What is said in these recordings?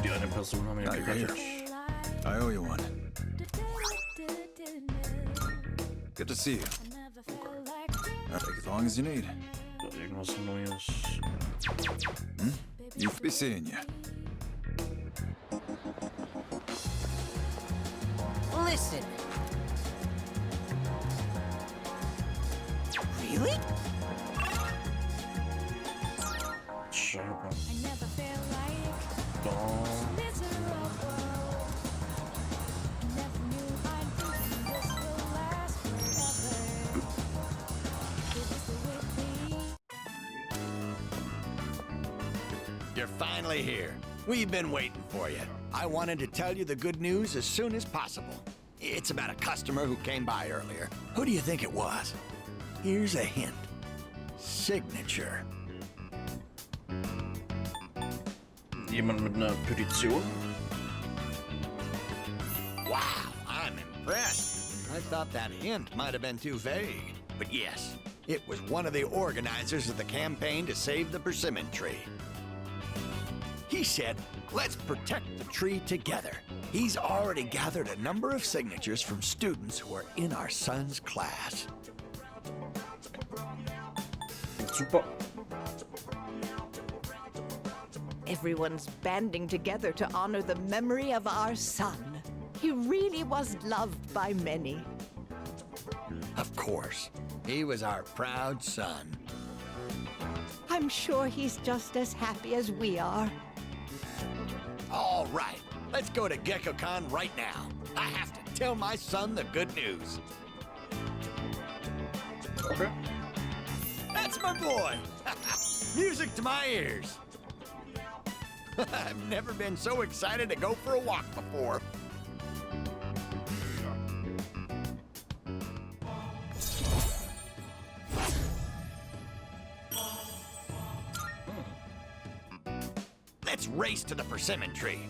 Die eine Person haben ja gerettet. I owe you one. Good to see you. Take as long as you need. Da irgendwas Neues. You'll be seeing you. Listen. Really? Scheiße. Da. You're finally here. We've been waiting for you. I wanted to tell you the good news as soon as possible. It's about a customer who came by earlier. Who do you think it was? Here's a hint. Signature. Jemand mit einer Petition? Wow, I'm impressed. I thought that hint might have been too vague. But yes, it was one of the organizers of the campaign to save the persimmon tree. He said, let's protect the tree together. He's already gathered a number of signatures from students who are in our son's class. Super. Everyone's banding together to honor the memory of our son. He really was loved by many. Of course, he was our proud son. I'm sure he's just as happy as we are. All right, let's go to GeckoCon right now. I have to tell my son the good news. Okay. That's my boy! Music to my ears. I've never been so excited to go for a walk before. Let's race to the persimmon tree.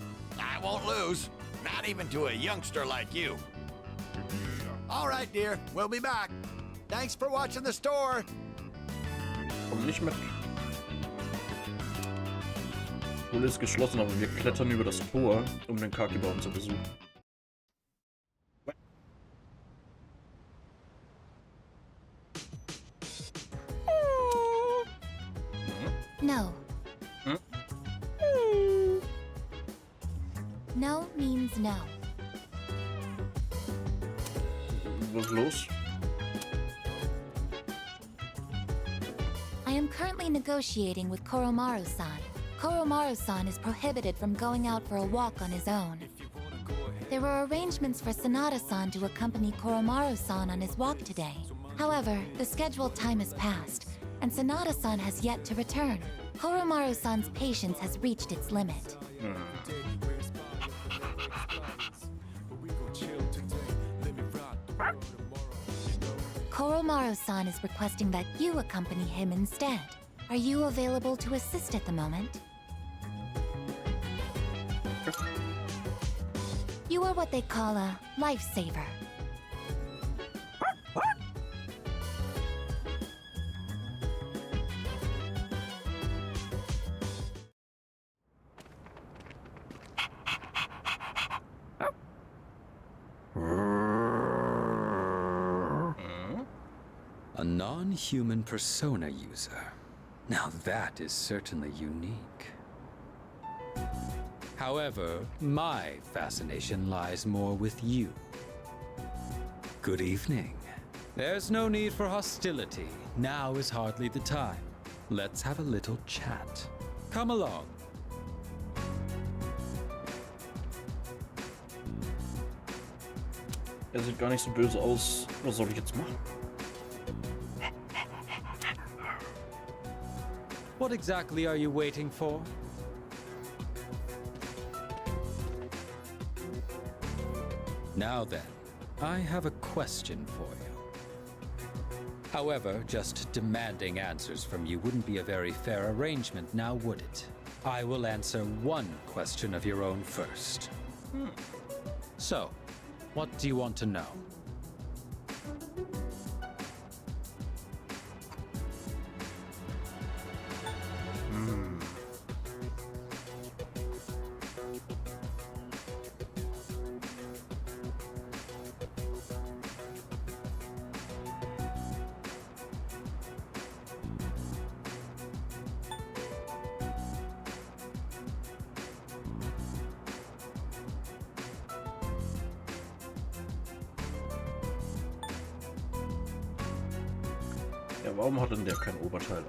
I won't lose, not even to a youngster like you. All right, dear, we'll be back. Thanks for watching the store. Komm nicht mit. Schule ist geschlossen, aber wir klettern über das Tor, um den Kaki-Baum zu besuchen. No. Hm? No means no. Was ist los? I am currently negotiating with Koromaru-san. Koromaru-san is prohibited from going out for a walk on his own. There were arrangements for Sanada-san to accompany Koromaru-san on his walk today. However, the scheduled time has passed, and Sanada-san has yet to return. Koromaru-san's patience has reached its limit. Koromaru-san is requesting that you accompany him instead. Are you available to assist at the moment? You are what they call a lifesaver. A non-human persona user. Now that is certainly unique. However, my fascination lies more with you. Good evening. There's no need for hostility. Now is hardly the time. Let's have a little chat. Come along. Er sieht gar nicht so böse aus. Was soll ich jetzt machen? What exactly are you waiting for? Now then, I have a question for you. However, just demanding answers from you wouldn't be a very fair arrangement, now would it? I will answer one question of your own first. So, what do you want to know? Ja, warum hat denn der kein Oberteil an?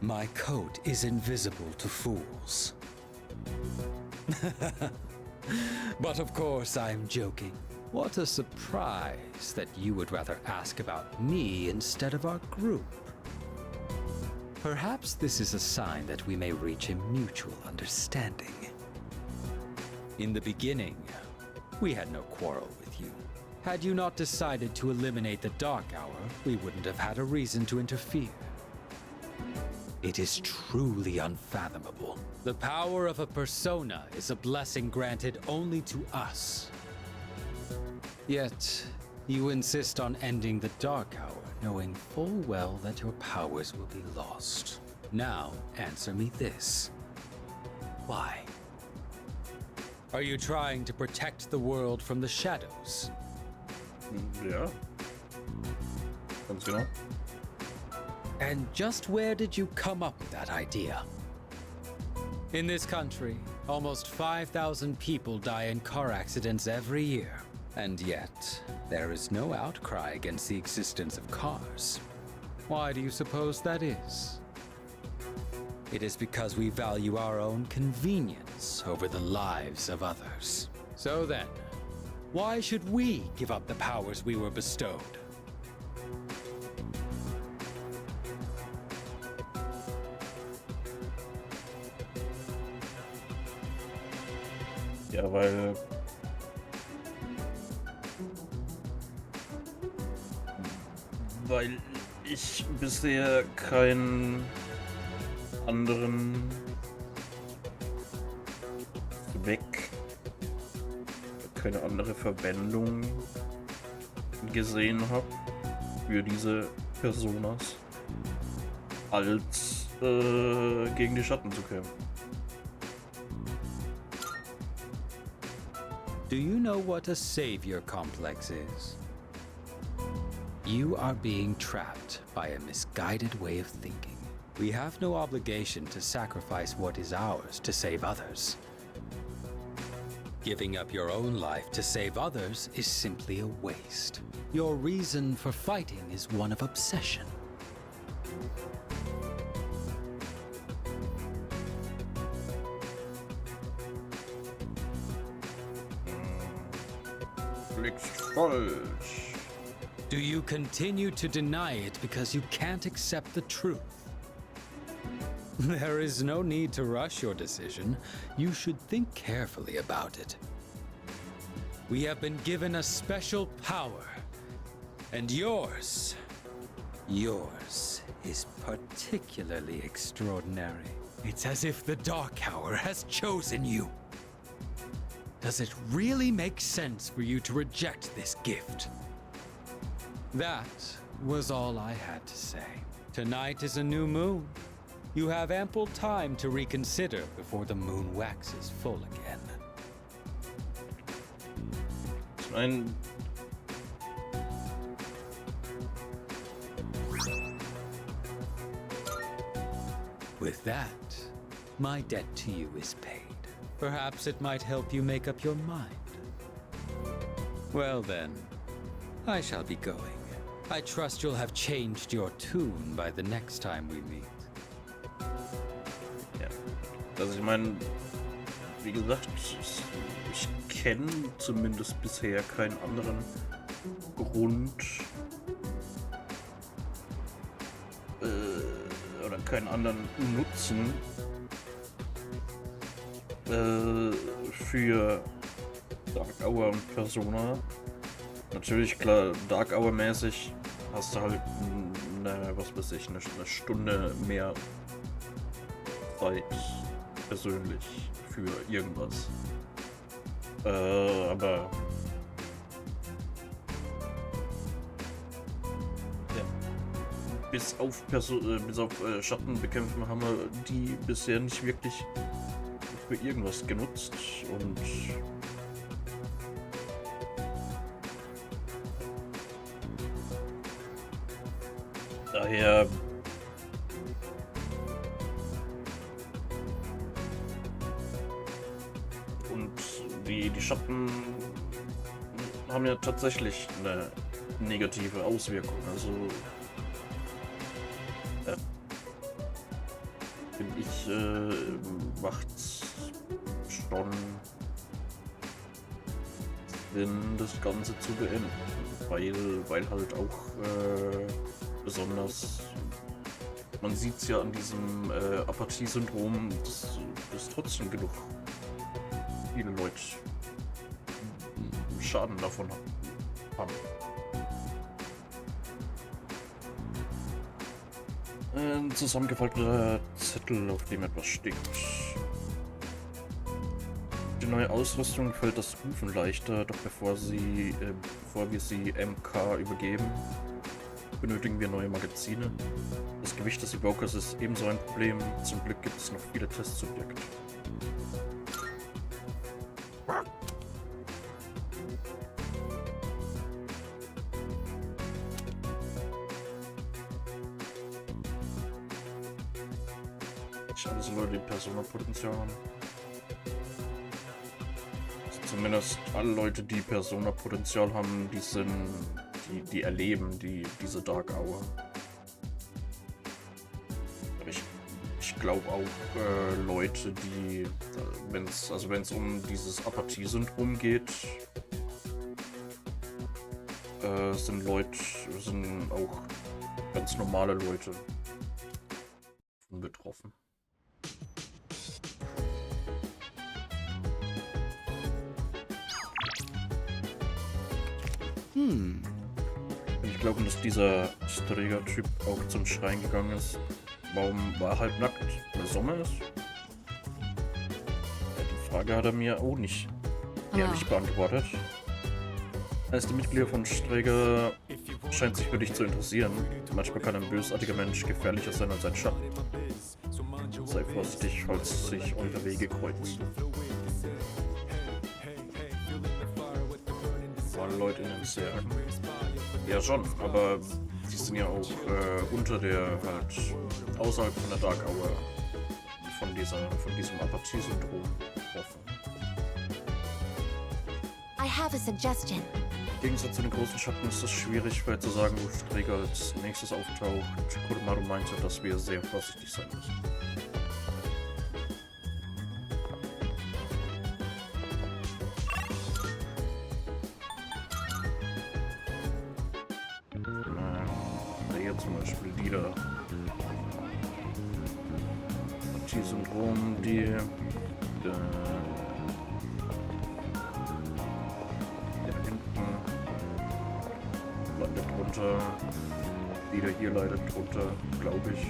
My coat is invisible to fools. But of course I'm joking. What a surprise that you would rather ask about me instead of our group. Perhaps this is a sign that we may reach a mutual understanding. In the beginning, we had no quarrel with you. Had you not decided to eliminate the Dark Hour, we wouldn't have had a reason to interfere. It is truly unfathomable. The power of a persona is a blessing granted only to us. Yet, you insist on ending the Dark Hour, knowing full well that your powers will be lost. Now, answer me this. Why? Are you trying to protect the world from the shadows? Ja. Ganz genau. And just where did you come up with that idea? In this country, almost 5,000 people die in car accidents every year. And yet, there is no outcry against the existence of cars. Why do you suppose that is? It is because we value our own convenience over the lives of others. So then, why should we give up the powers we were bestowed? Ja, weil ich bisher keinen anderen Zweck, keine andere Verwendung gesehen habe für diese Personas, als gegen die Schatten zu kämpfen. Do you know what a savior complex is? You are being trapped by a misguided way of thinking. We have no obligation to sacrifice what is ours to save others. Giving up your own life to save others is simply a waste. Your reason for fighting is one of obsession. Falsch. Do you continue to deny it because you can't accept the truth? There is no need to rush your decision. You should think carefully about it. We have been given a special power, and yours is particularly extraordinary. It's as if the Dark Hour has chosen you. Does it really make sense for you to reject this gift? That was all I had to say. Tonight is a new moon. You have ample time to reconsider before the moon waxes full again. Ich meine, With that, my debt to you is paid. Perhaps it might help you make up your mind. Well then, I shall be going. I trust you'll have changed your tune by the next time we meet. ja. Also ich meine, wie gesagt, ich kenne zumindest bisher keinen anderen Grund oder keinen anderen Nutzen für Dark Hour und Persona. Natürlich, klar, Dark Hour mäßig hast du halt was weiß ich, eine Stunde mehr Zeit persönlich für irgendwas. Aber ja, bis auf Schatten bekämpfen haben wir die bisher nicht wirklich für irgendwas genutzt und daher und die Schatten haben ja tatsächlich eine negative Auswirkungen. Also finde ich, macht's schon Sinn, das Ganze zu beenden, weil halt auch besonders, man sieht es ja an diesem Apathie-Syndrom, dass trotzdem genug viele Leute Schaden davon haben. Ein zusammengefalteter Zettel, auf dem etwas steht. Die neue Ausrüstung fällt das Rufen leichter, doch bevor wir sie MK übergeben, benötigen wir neue Magazine. Das Gewicht des Evokers ist ebenso ein Problem. Zum Glück gibt es noch viele Testsubjekte. Also Leute, die Persona-Potenzial haben. Also zumindest alle Leute, die Persona-Potenzial haben, die erleben diese Dark Hour. Aber ich glaube auch Leute, die, wenn es um dieses Apathie-Syndrom geht, sind auch ganz normale Leute betroffen. Ich glaube, dass dieser Träger-Typ auch zum Schrein gegangen ist. Warum war er halb nackt? Weil Sommer ist? Ja, die Frage hat er mir auch nicht ehrlich beantwortet. Eines der Mitglieder von Sträger scheint sich für dich zu interessieren. Manchmal kann ein bösartiger Mensch gefährlicher sein als ein Schatten. Sei vorsichtig, falls sich eure Wege kreuzen. Alle Leute in den Särgen. Ja schon, aber die sind ja auch unter der, halt, außerhalb von der Dark Hour von diesem Apathie-Syndrom betroffen. I have a suggestion. Im Gegensatz zu den großen Schatten ist es schwierig, weil zu sagen, wo Träger als nächstes auftaucht. Kodemaru meinte, dass wir sehr vorsichtig sein müssen. Hier zum Beispiel die da. Apathie-Syndrom, die leidet drunter. Die da hier leidet drunter, glaube ich.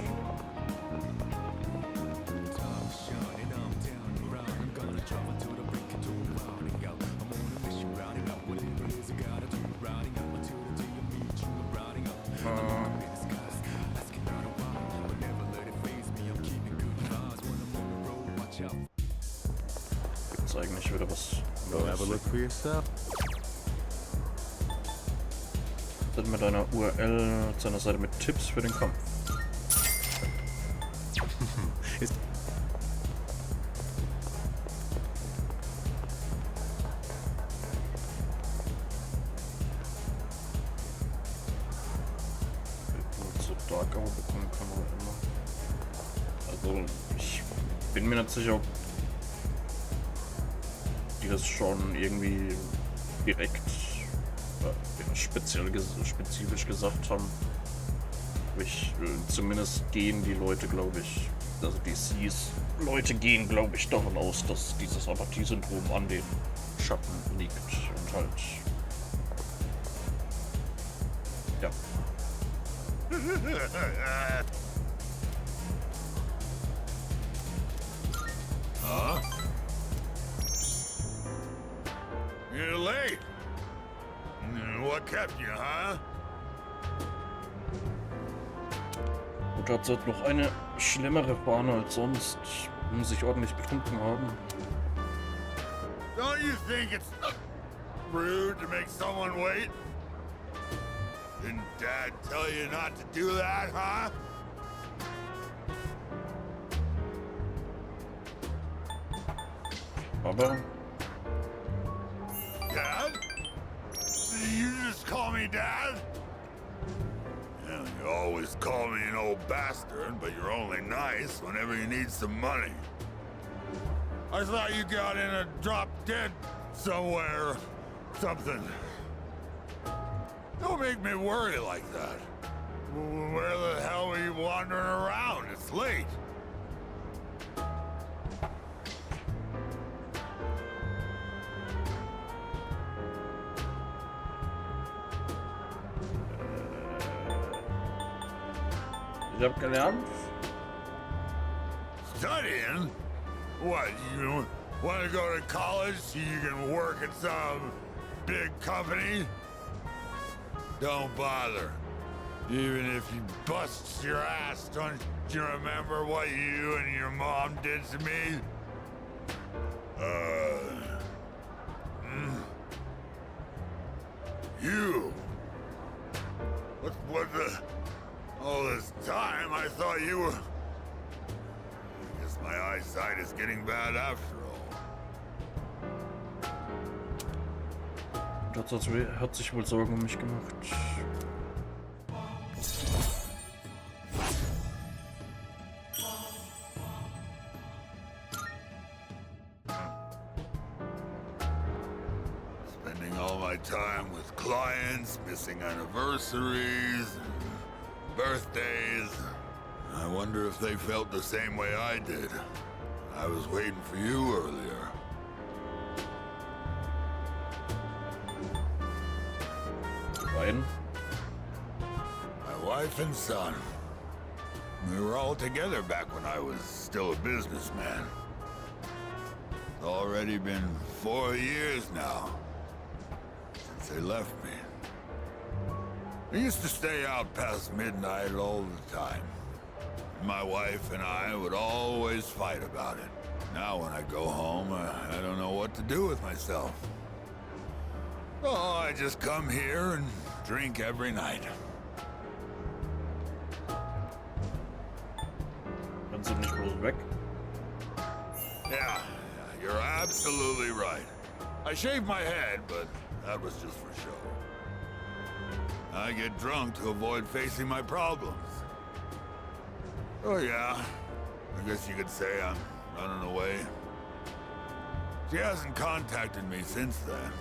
Gibt's eigentlich wieder was Neues? Dann mit einer URL zu einer Seite mit Tipps für den Kampf. Zu Dark Hour bekommen kann oder immer. Also ich bin mir nicht sicher, ob die das schon irgendwie direkt spezifisch gesagt haben. Zumindest gehen die Leute, glaube ich, also die Leute gehen, glaube ich, davon aus, dass dieses Apathie-Syndrom an den Schatten liegt und halt, ja. You're late. What kept you, huh? Und dazu hat noch eine schlimmere Fahne als sonst. Muss ich ordentlich betrunken haben. Don't you think it's rude to make someone wait? Didn't Dad tell you not to do that, huh? Aber Dad? You just call me Dad? Yeah, you always call me an old bastard, but you're only nice whenever you need some money. I thought you got in a drop dead somewhere, something. Don't make me worry like that. Where the hell are you wandering around? It's late. Ich hab gelernt. Studying? What, you want to go to college so you can work at some big company? Don't bother. Even if you bust your ass, don't you remember what you and your mom did to me? You? What the... All this time, I thought you were... I guess my eyesight is getting bad after all. Hat sich wohl Sorgen um mich gemacht. Spending all my time with clients, missing anniversaries, and birthdays. I wonder if they felt the same way I did. I was waiting for you earlier. Rein. My wife and son. We were all together back when I was still a businessman. It's already been 4 years now since they left me. We used to stay out past midnight all the time. My wife and I would always fight about it. Now when I go home, I don't know what to do with myself. Oh, I just come here and drink every night. Dann sind nicht bloß weg. Yeah, you're absolutely right. I shaved my head, but that was just for show. I get drunk to avoid facing my problems. Oh yeah, I guess you could say I'm running away. She hasn't contacted me since then.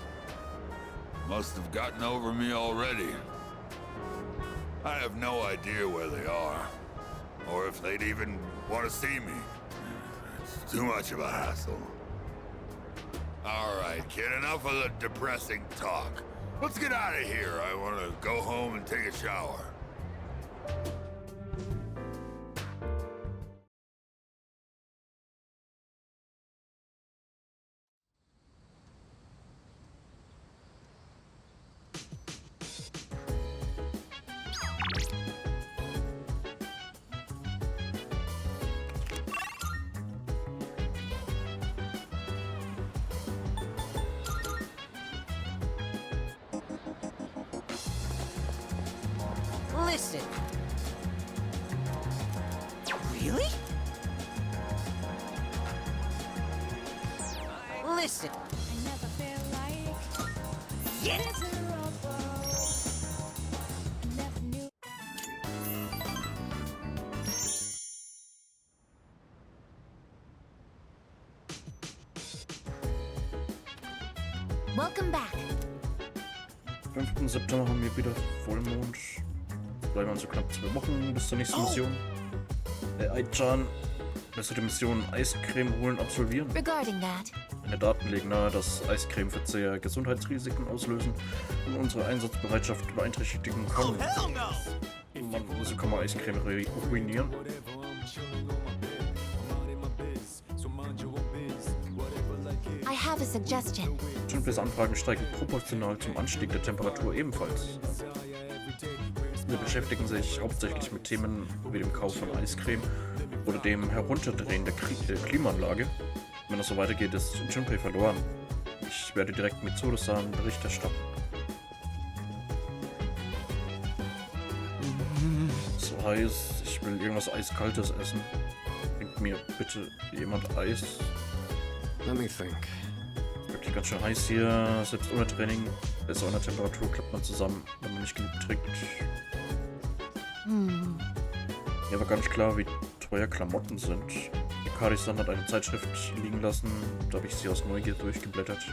Must have gotten over me already. I have no idea where they are, or if they'd even want to see me. It's too much of a hassle. All right, kid, enough of the depressing talk. Let's get out of here. I want to go home and take a shower. Listen. Really? Listen. Yes. Welcome back. 5. September haben wir wieder Vollmond. Jetzt bleiben also knapp 2 Wochen bis zur nächsten Mission. Ai-chan, müsste die Mission Eiscreme holen absolvieren. Regarding that, Meine Daten legen nahe, dass Eiscremeverzehr Gesundheitsrisiken auslösen und unsere Einsatzbereitschaft beeinträchtigen können. Man, so kann man Eiscreme ruinieren. I have a suggestion. Anfragen steigen proportional zum Anstieg der Temperatur ebenfalls. Wir beschäftigen sich hauptsächlich mit Themen wie dem Kauf von Eiscreme oder dem Herunterdrehen der Klimaanlage. Wenn es so weitergeht, ist Junpei verloren. Ich werde direkt mit Mitsudo-san Bericht erstatten. So heiß, ich will irgendwas Eiskaltes essen. Bringt mir bitte jemand Eis? Let me think. Ist wirklich ganz schön heiß hier, selbst ohne Training Bei so einer Temperatur klappt man zusammen, wenn man nicht genug trinkt. Mir war gar nicht klar, wie teuer Klamotten sind. Kari-san hat eine Zeitschrift liegen lassen, da habe ich sie aus Neugier durchgeblättert.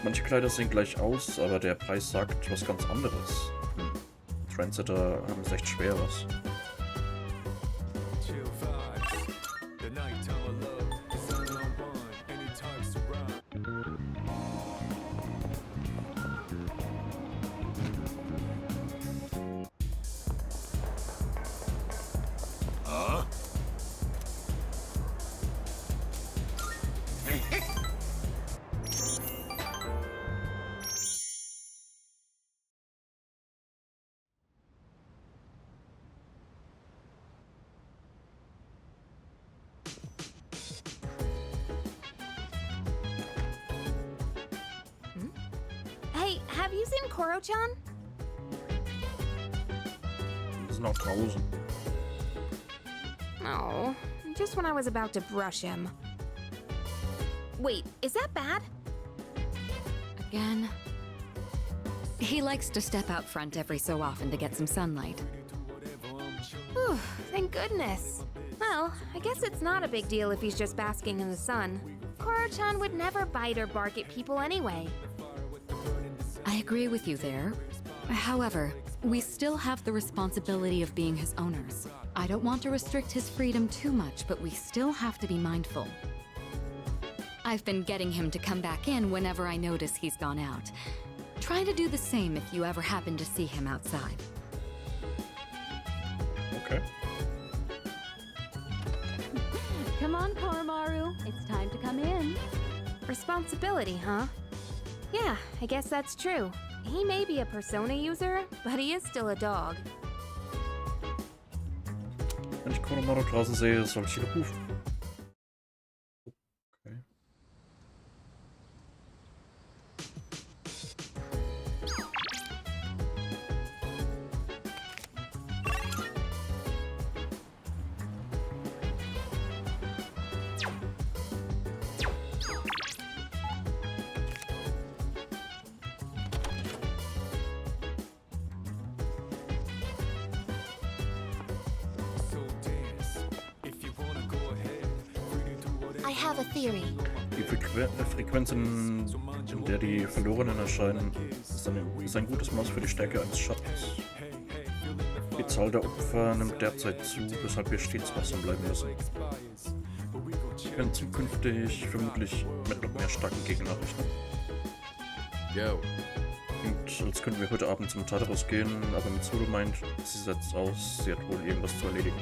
Manche Kleider sehen gleich aus, aber der Preis sagt was ganz anderes. Trendsetter haben es echt schwer was. Hey, have you seen Koro-chan? Wir sind auch draußen. Oh, just when I was about to brush him. Wait, is that bad? Again? He likes to step out front every so often to get some sunlight. Whew, thank goodness. Well, I guess it's not a big deal if he's just basking in the sun. Koro-chan would never bite or bark at people anyway. I agree with you there. However, we still have the responsibility of being his owners. I don't want to restrict his freedom too much, but we still have to be mindful. I've been getting him to come back in whenever I notice he's gone out. Try to do the same if you ever happen to see him outside. Okay. Come on, Koromaru. It's time to come in. Responsibility, huh? Yeah, I guess that's true. He may be a persona user, but he is still a dog. Wenn ich Koromaru draußen sehe, soll ich ihn rufen. Okay. I have a theory. Die Frequenz, in der die Verlorenen erscheinen, ist ein gutes Maß für die Stärke eines Schattens. Die Zahl der Opfer nimmt derzeit zu, weshalb wir stets wachsam bleiben müssen. Wir können zukünftig vermutlich mit noch mehr starken Gegnern rechnen. Yo. Und als könnten wir heute Abend zum Tartarus gehen, aber Mitsuru meint, sie setzt aus, sie hat wohl irgendwas zu erledigen.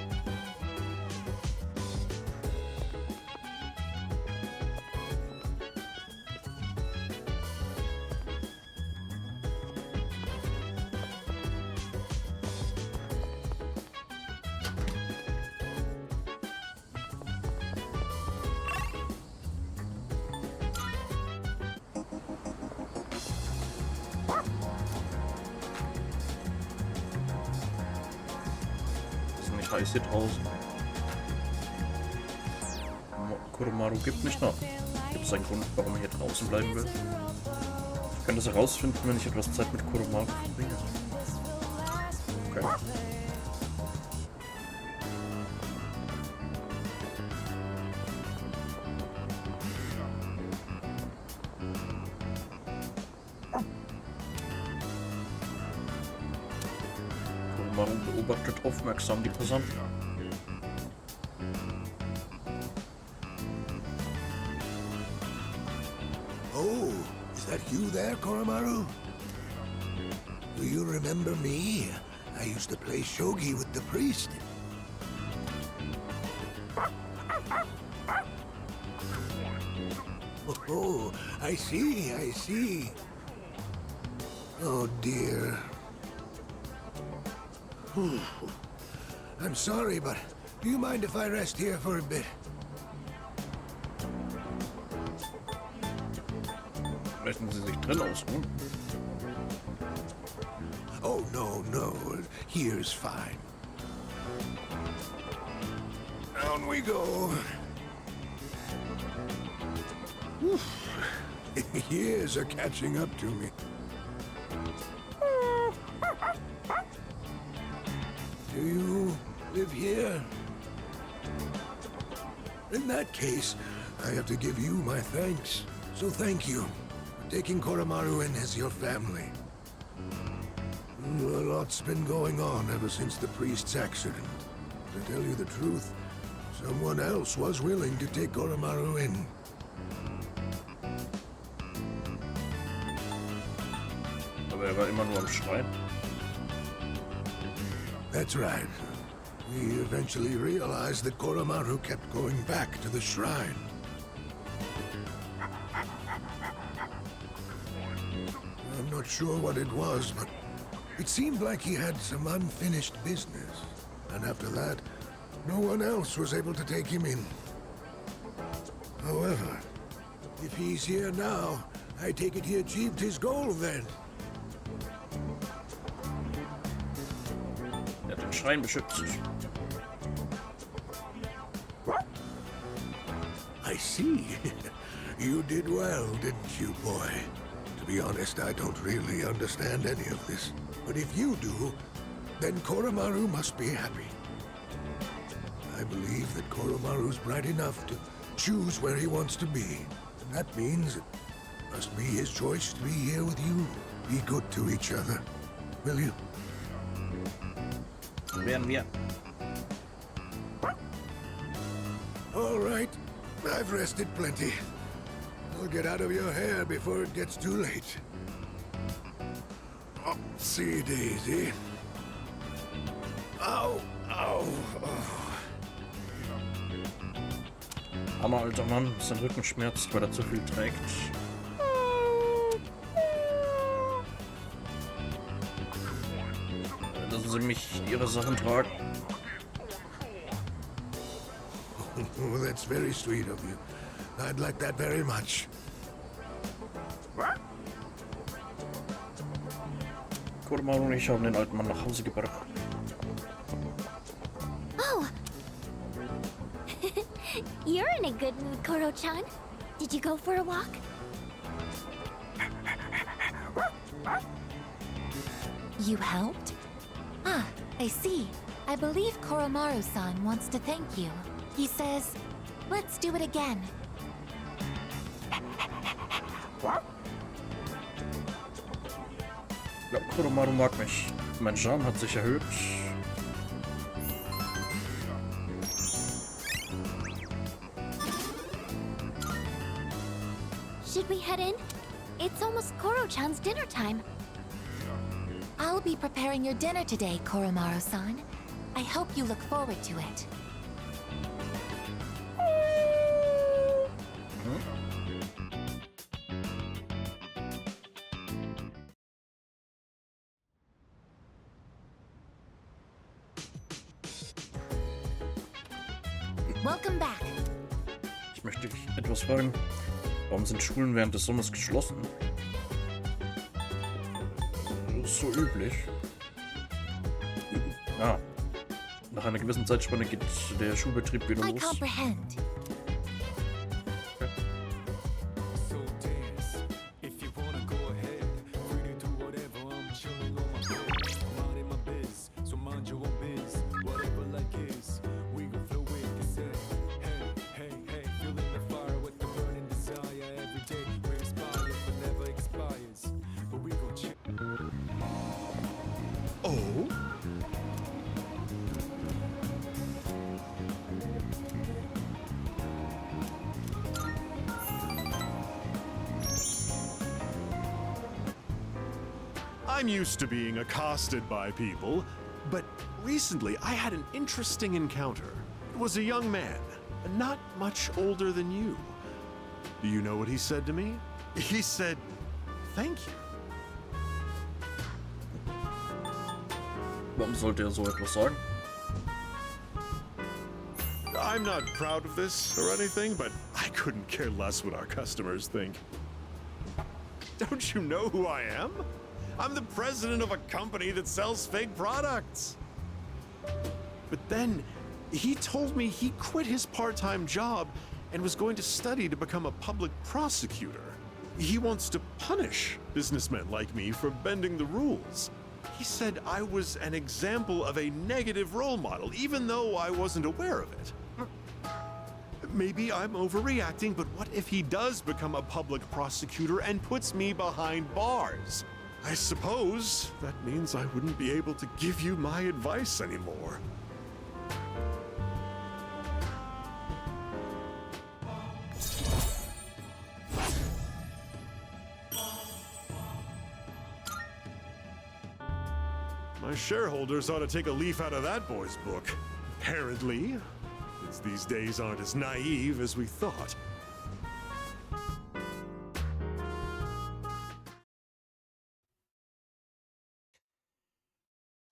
Heiß hier draußen. Koromaru gibt nicht nach. Gibt es einen Grund, warum er hier draußen bleiben will? Ich kann das herausfinden, wenn ich etwas Zeit mit Koromaru verbringe. Okay. Koromaru beobachtet aufmerksam die Passanten. Oh, is that you there, Koromaru? Do you remember me? I used to play shogi with the priest. Oh, I see, I see. Oh, dear. I'm sorry, but do you mind if I rest here for a bit? Möchten Sie sich drin ausruhen? Oh, no. Here's fine. Down we go. Years are catching up to me. Do you live here? In that case, I have to give you my thanks. So thank you for taking Koromaru in as your family. A lot's been going on ever since the priest's accident. To tell you the truth, someone else was willing to take Koromaru in. Aber war immer nur am Schreien. That's right. We eventually realized that Koromaru kept going back to the shrine. I'm not sure what it was, but it seemed like he had some unfinished business. And after that, no one else was able to take him in. However, if he's here now, I take it he achieved his goal then. Er hat den Schrein beschützt. I see. You did well, didn't you, boy? To be honest, I don't really understand any of this. But if you do, then Koromaru must be happy. I believe that Koromaru's bright enough to choose where he wants to be. And that means it must be his choice to be here with you. Be good to each other, will you? Werden wir. All right. I've rested plenty. I'll get out of your hair before it gets too late. Oh, see, Daisy. Ow, ow, oh. Armer alter Mann, sein Rücken schmerzt, weil er zu viel trägt. Lassen Sie mich Ihre Sachen tragen. Oh, that's very sweet of you. I'd like that very much. Koromaru und ich haben den alten Mann nach Hause gebracht. Oh! You're in a good mood, Koro-chan. Did you go for a walk? You helped? Ah, I see. I believe Koromaru-san wants to thank you. He says, let's do it again. Ja, Koromaru mag mich. Mein Charme hat sich erhöht. Should we head in? It's almost Koro-chan's dinner time. I'll be preparing your dinner today, Koromaru-san. I hope you look forward to it. Welcome back. Ich möchte dich etwas fragen. Warum sind Schulen während des Sommers geschlossen? Das ist so üblich. Ah. Nach einer gewissen Zeitspanne geht der Schulbetrieb wieder I los. comprehend. I'm used to being accosted by people, but recently I had an interesting encounter. It was a young man, not much older than you. Do you know what he said to me? He said, "Thank you." Warum sollte so etwas sagen? I'm not proud of this or anything, but I couldn't care less what our customers think. Don't you know who I am? I'm the president of a company that sells fake products. But then, he told me he quit his part-time job and was going to study to become a public prosecutor. He wants to punish businessmen like me for bending the rules. He said I was an example of a negative role model, even though I wasn't aware of it. Maybe I'm overreacting, but what if he does become a public prosecutor and puts me behind bars? I suppose that means I wouldn't be able to give you my advice anymore. My shareholders ought to take a leaf out of that boy's book. Apparently, kids these days aren't as naive as we thought.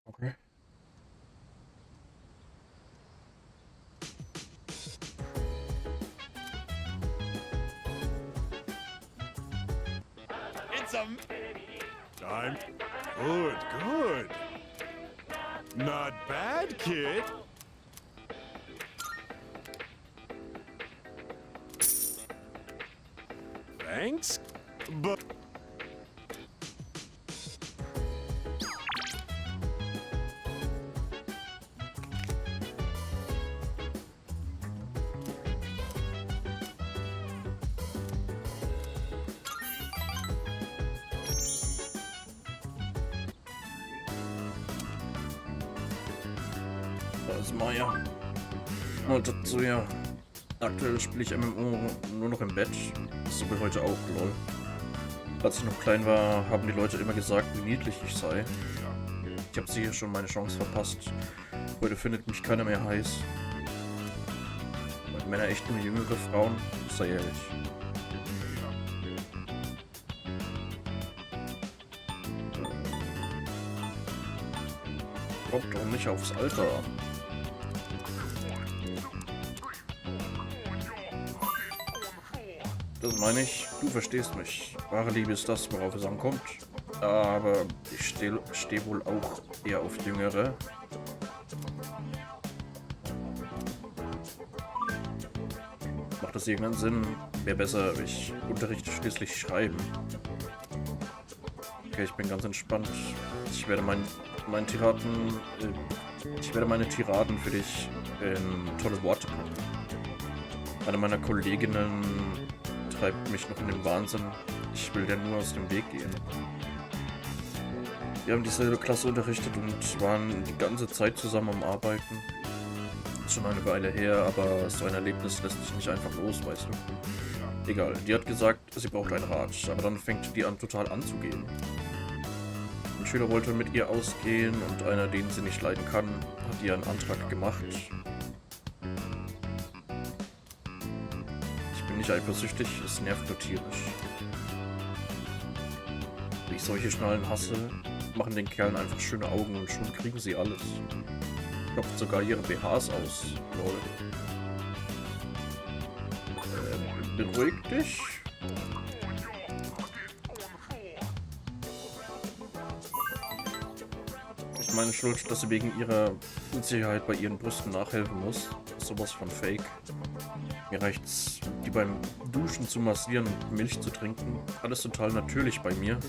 Okay. It's a time. Good, good. Not bad, kid. Thanks, but... Da ist Maya. Und dazu ja. Aktuell spiele ich MMO nur noch im Bett. So wie heute auch, lol. Als ich noch klein war, haben die Leute immer gesagt, wie niedlich ich sei. Ich habe sie hier schon meine Chance verpasst. Heute findet mich keiner mehr heiß. Weil Männer echt nur jüngere Frauen, sei ehrlich. Kommt doch nicht aufs Alter an. Das meine ich, du verstehst mich. Wahre Liebe ist das, worauf es ankommt. Aber ich steh wohl auch eher auf Jüngere. Macht das irgendeinen Sinn? Wäre besser, ich unterrichte schließlich Schreiben. Okay, ich bin ganz entspannt. Ich werde meine Tiraden für dich in tolle Worte packen. Eine meiner Kolleginnen treibt mich noch in den Wahnsinn. Ich will dir nur aus dem Weg gehen. Wir haben dieselbe Klasse unterrichtet und waren die ganze Zeit zusammen am Arbeiten. Ist schon eine Weile her, aber so ein Erlebnis lässt sich nicht einfach los, weißt du. Egal, die hat gesagt, sie braucht einen Rat, aber dann fängt die an total anzugehen. Ein Schüler wollte mit ihr ausgehen und einer, den sie nicht leiden kann, hat ihr einen Antrag gemacht. Ich bin nicht eifersüchtig, es nervt nur tierisch. Wie ich solche Schnallen hasse, machen den Kerlen einfach schöne Augen und schon kriegen sie alles. Klopft sogar ihre BHs aus. Lol. Beruhig dich. Ist meine Schuld, dass sie wegen ihrer Unsicherheit bei ihren Brüsten nachhelfen muss. Sowas von Fake. Mir reicht's, die beim Duschen zu massieren und Milch zu trinken. Alles total natürlich bei mir.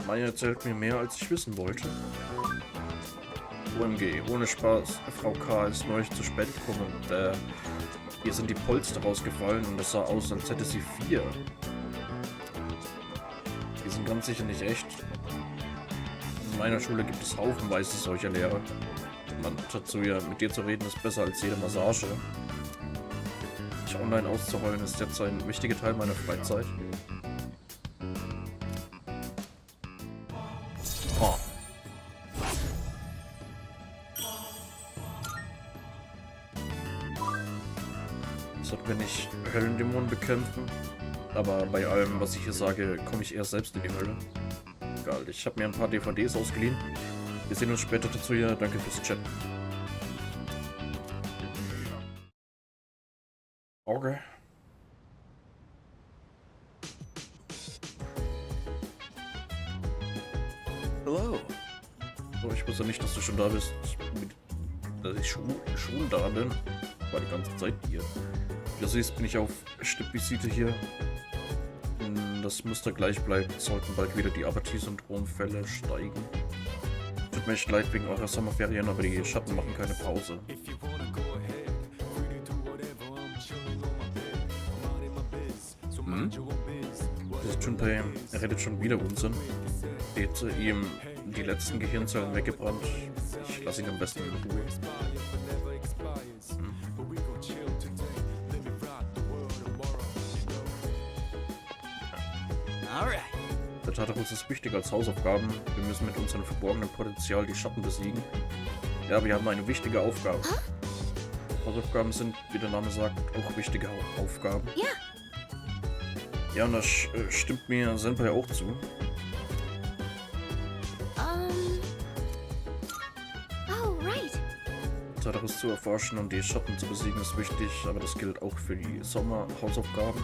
Maya erzählt mir mehr, als ich wissen wollte. OMG, ohne Spaß. Frau K. ist neulich zu spät gekommen und ihr sind die Polster rausgefallen und es sah aus, als hätte sie 4. Die sind ganz sicher nicht echt. In meiner Schule gibt es haufenweise solcher Lehrer. Man dazu ja, mit dir zu reden ist besser als jede Massage. Dich online auszuheulen ist jetzt ein wichtiger Teil meiner Freizeit. Oh. Sollten wir nicht Höllendämonen bekämpfen? Aber bei allem, was ich hier sage, komme ich erst selbst in die Hölle. Egal, ich habe mir ein paar DVDs ausgeliehen. Wir sehen uns später dazu hier. Danke fürs Chatten. Okay. Hello. Oh, ich wusste nicht, dass du schon da bist. Dass ich schon da bin. War die ganze Zeit hier. Wie du siehst, bin ich auf Stippvisite hier. wenn das Muster gleich bleibt, sollten bald wieder die Apathie-Syndrom-Fälle steigen. Tut mir echt leid wegen eurer Sommerferien, aber die Schatten machen keine Pause. Dieser Junpei redet schon wieder Unsinn. Hätte ihm die letzten Gehirnzellen weggebrannt. Ich lasse ihn am besten in Ruhe. Der Tartarus ist wichtiger als Hausaufgaben. Wir müssen mit unserem verborgenen Potenzial die Schatten besiegen. Ja, wir haben eine wichtige Aufgabe. Hausaufgaben sind, wie der Name sagt, auch wichtige Aufgaben. Ja. Ja, und das stimmt mir Senpai auch zu. Oh, right. Tartarus zu erforschen und die Schatten zu besiegen ist wichtig, aber das gilt auch für die Sommerhausaufgaben.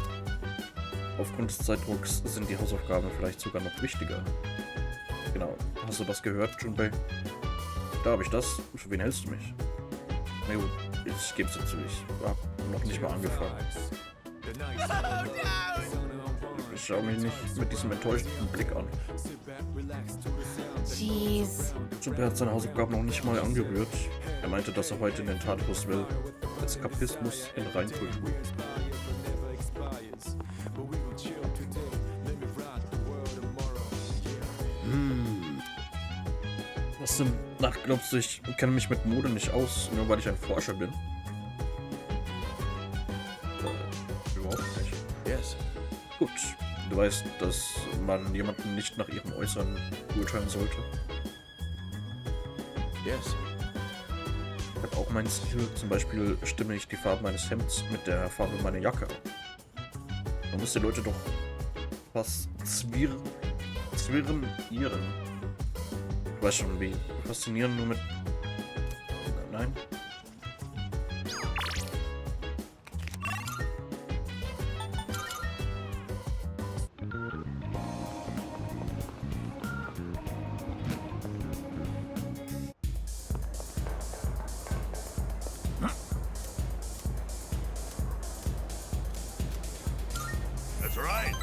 Aufgrund des Zeitdrucks sind die Hausaufgaben vielleicht sogar noch wichtiger. Genau, hast du das gehört, Junpei? Da habe ich das. Für wen hältst du mich? Na gut, ich geb's dazu. Ich hab noch nicht mal angefangen. Ich schau mich nicht mit diesem enttäuschten Blick an. Jeez. Junpei hat seine Hausaufgaben noch nicht mal angerührt. Er meinte, dass er heute in den Tartarus will. Eskapismus in Reinkultur. Was denn? Ach, glaubst du, ich kenne mich mit Mode nicht aus, nur weil ich ein Forscher bin? Überhaupt nicht. Yes. Gut, du weißt, dass man jemanden nicht nach ihrem Äußeren beurteilen sollte. Yes. Ich habe auch meinen Stil, zum Beispiel stimme ich die Farbe meines Hemds mit der Farbe meiner Jacke ab. Man muss die Leute doch was zwirren. Ich weiß schon, wie faszinierend nur mit... Nein. That's right.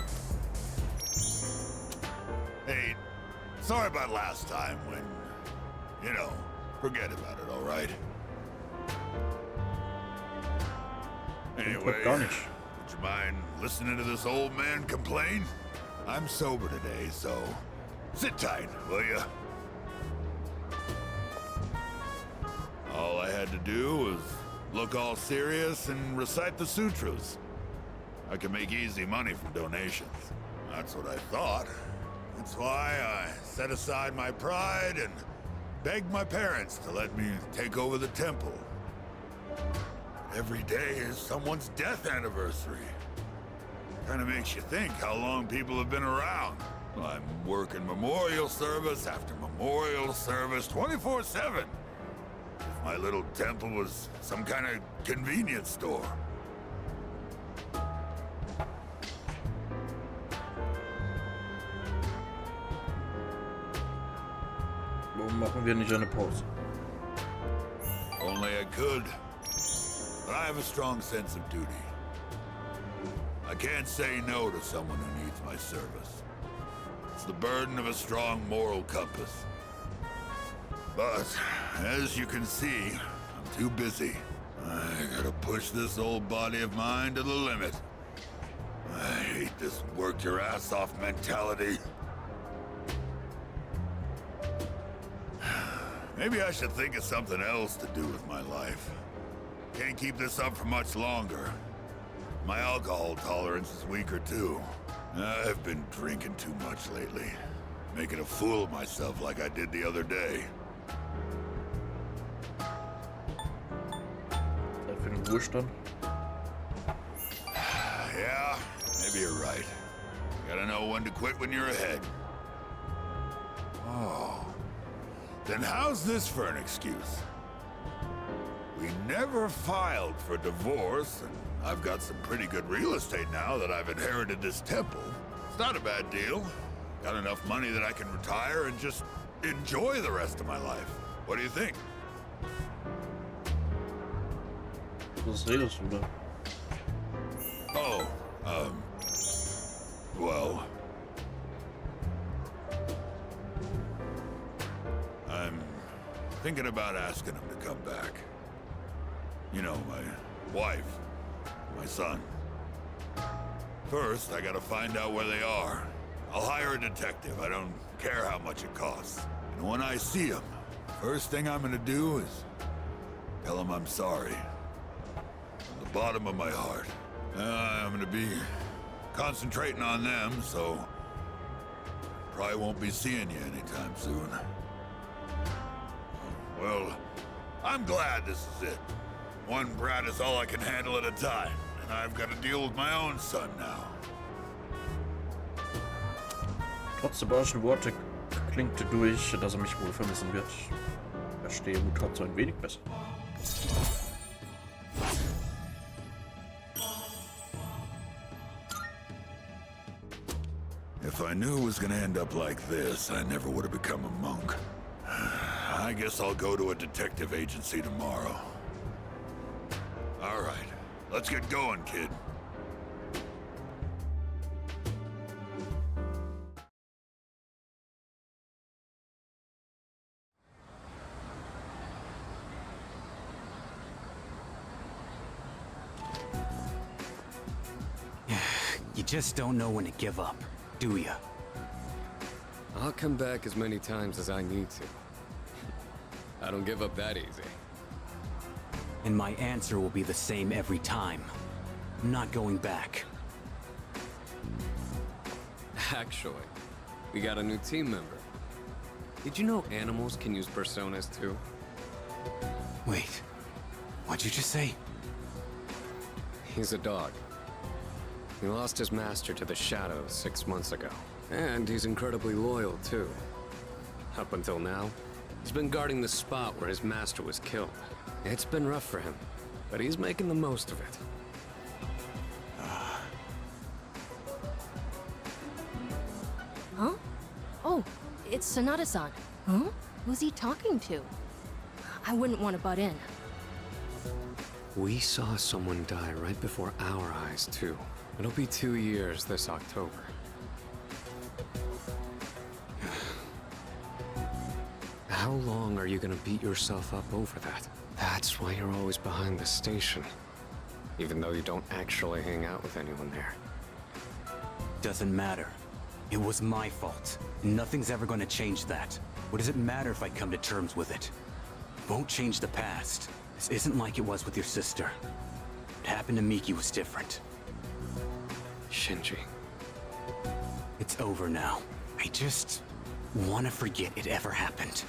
Hey, sorry about last time when, you know, forget about it, all right? Anyway, Gar nicht. would you mind listening to this old man complain? I'm sober today, so sit tight, will ya? All I had to do was look all serious and recite the sutras. I can make easy money from donations. That's what I thought. That's why I set aside my pride and begged my parents to let me take over the temple. Every day is someone's death anniversary. Kinda makes you think how long people have been around. I'm working memorial service after memorial service 24/7. If my little temple was some kind of convenience store. Warum machen wir nicht eine Pause? Only I could. But I have a strong sense of duty. I can't say no to someone who needs my service. It's the burden of a strong moral compass. But, as you can see, I'm too busy. I gotta push this old body of mine to the limit. I hate this work your ass off mentality. Maybe I should think of something else to do with my life. Can't keep this up for much longer. My alcohol tolerance is weaker too. I've been drinking too much lately. Making a fool of myself like I did the other day. Zeit für den Ruhestand. Yeah, maybe you're right. Gotta know when to quit when you're ahead. Oh. Then how's this for an excuse? We never filed for divorce, and I've got some pretty good real estate now that I've inherited this temple. It's not a bad deal. Got enough money that I can retire and just enjoy the rest of my life. What do you think? Was redest du da? Oh, Well, I'm thinking about asking him to come back. You know, my wife, my son. First, I gotta find out where they are. I'll hire a detective. I don't care how much it costs. And when I see him, first thing I'm gonna do is tell him I'm sorry. From the bottom of my heart. I'm gonna be concentrating on them, so probably won't be seeing you anytime soon. Well, I'm glad this is it. One brat is all I can handle at a time, and I've got to deal with my own son now. Trotz der barschen Worte klingt durch, dass er mich wohl vermissen wird. Verstehe Mutat so ein wenig besser. If I knew it was gonna end up like this, I never would have become a monk. I guess I'll go to a detective agency tomorrow. All right, let's get going, kid. You just don't know when to give up, do ya? I'll come back as many times as I need to. I don't give up that easy. And my answer will be the same every time. I'm not going back. Actually, we got a new team member. Did you know animals can use personas too? Wait, what'd you just say? He's a dog. He lost his master to the shadows 6 months ago. And he's incredibly loyal, too. Up until now, he's been guarding the spot where his master was killed. It's been rough for him, but he's making the most of it. Huh? Oh, it's Sonata-san. Huh? Who's he talking to? I wouldn't want to butt in. We saw someone die right before our eyes, too. It'll be 2 years this October. How long are you gonna beat yourself up over that? That's why you're always behind the station. Even though you don't actually hang out with anyone there. Doesn't matter. It was my fault. Nothing's ever gonna change that. What does it matter if I come to terms with it? Won't change the past. This isn't like it was with your sister. What happened to Miki was different. Shinji. It's over now. I just want to forget it ever happened.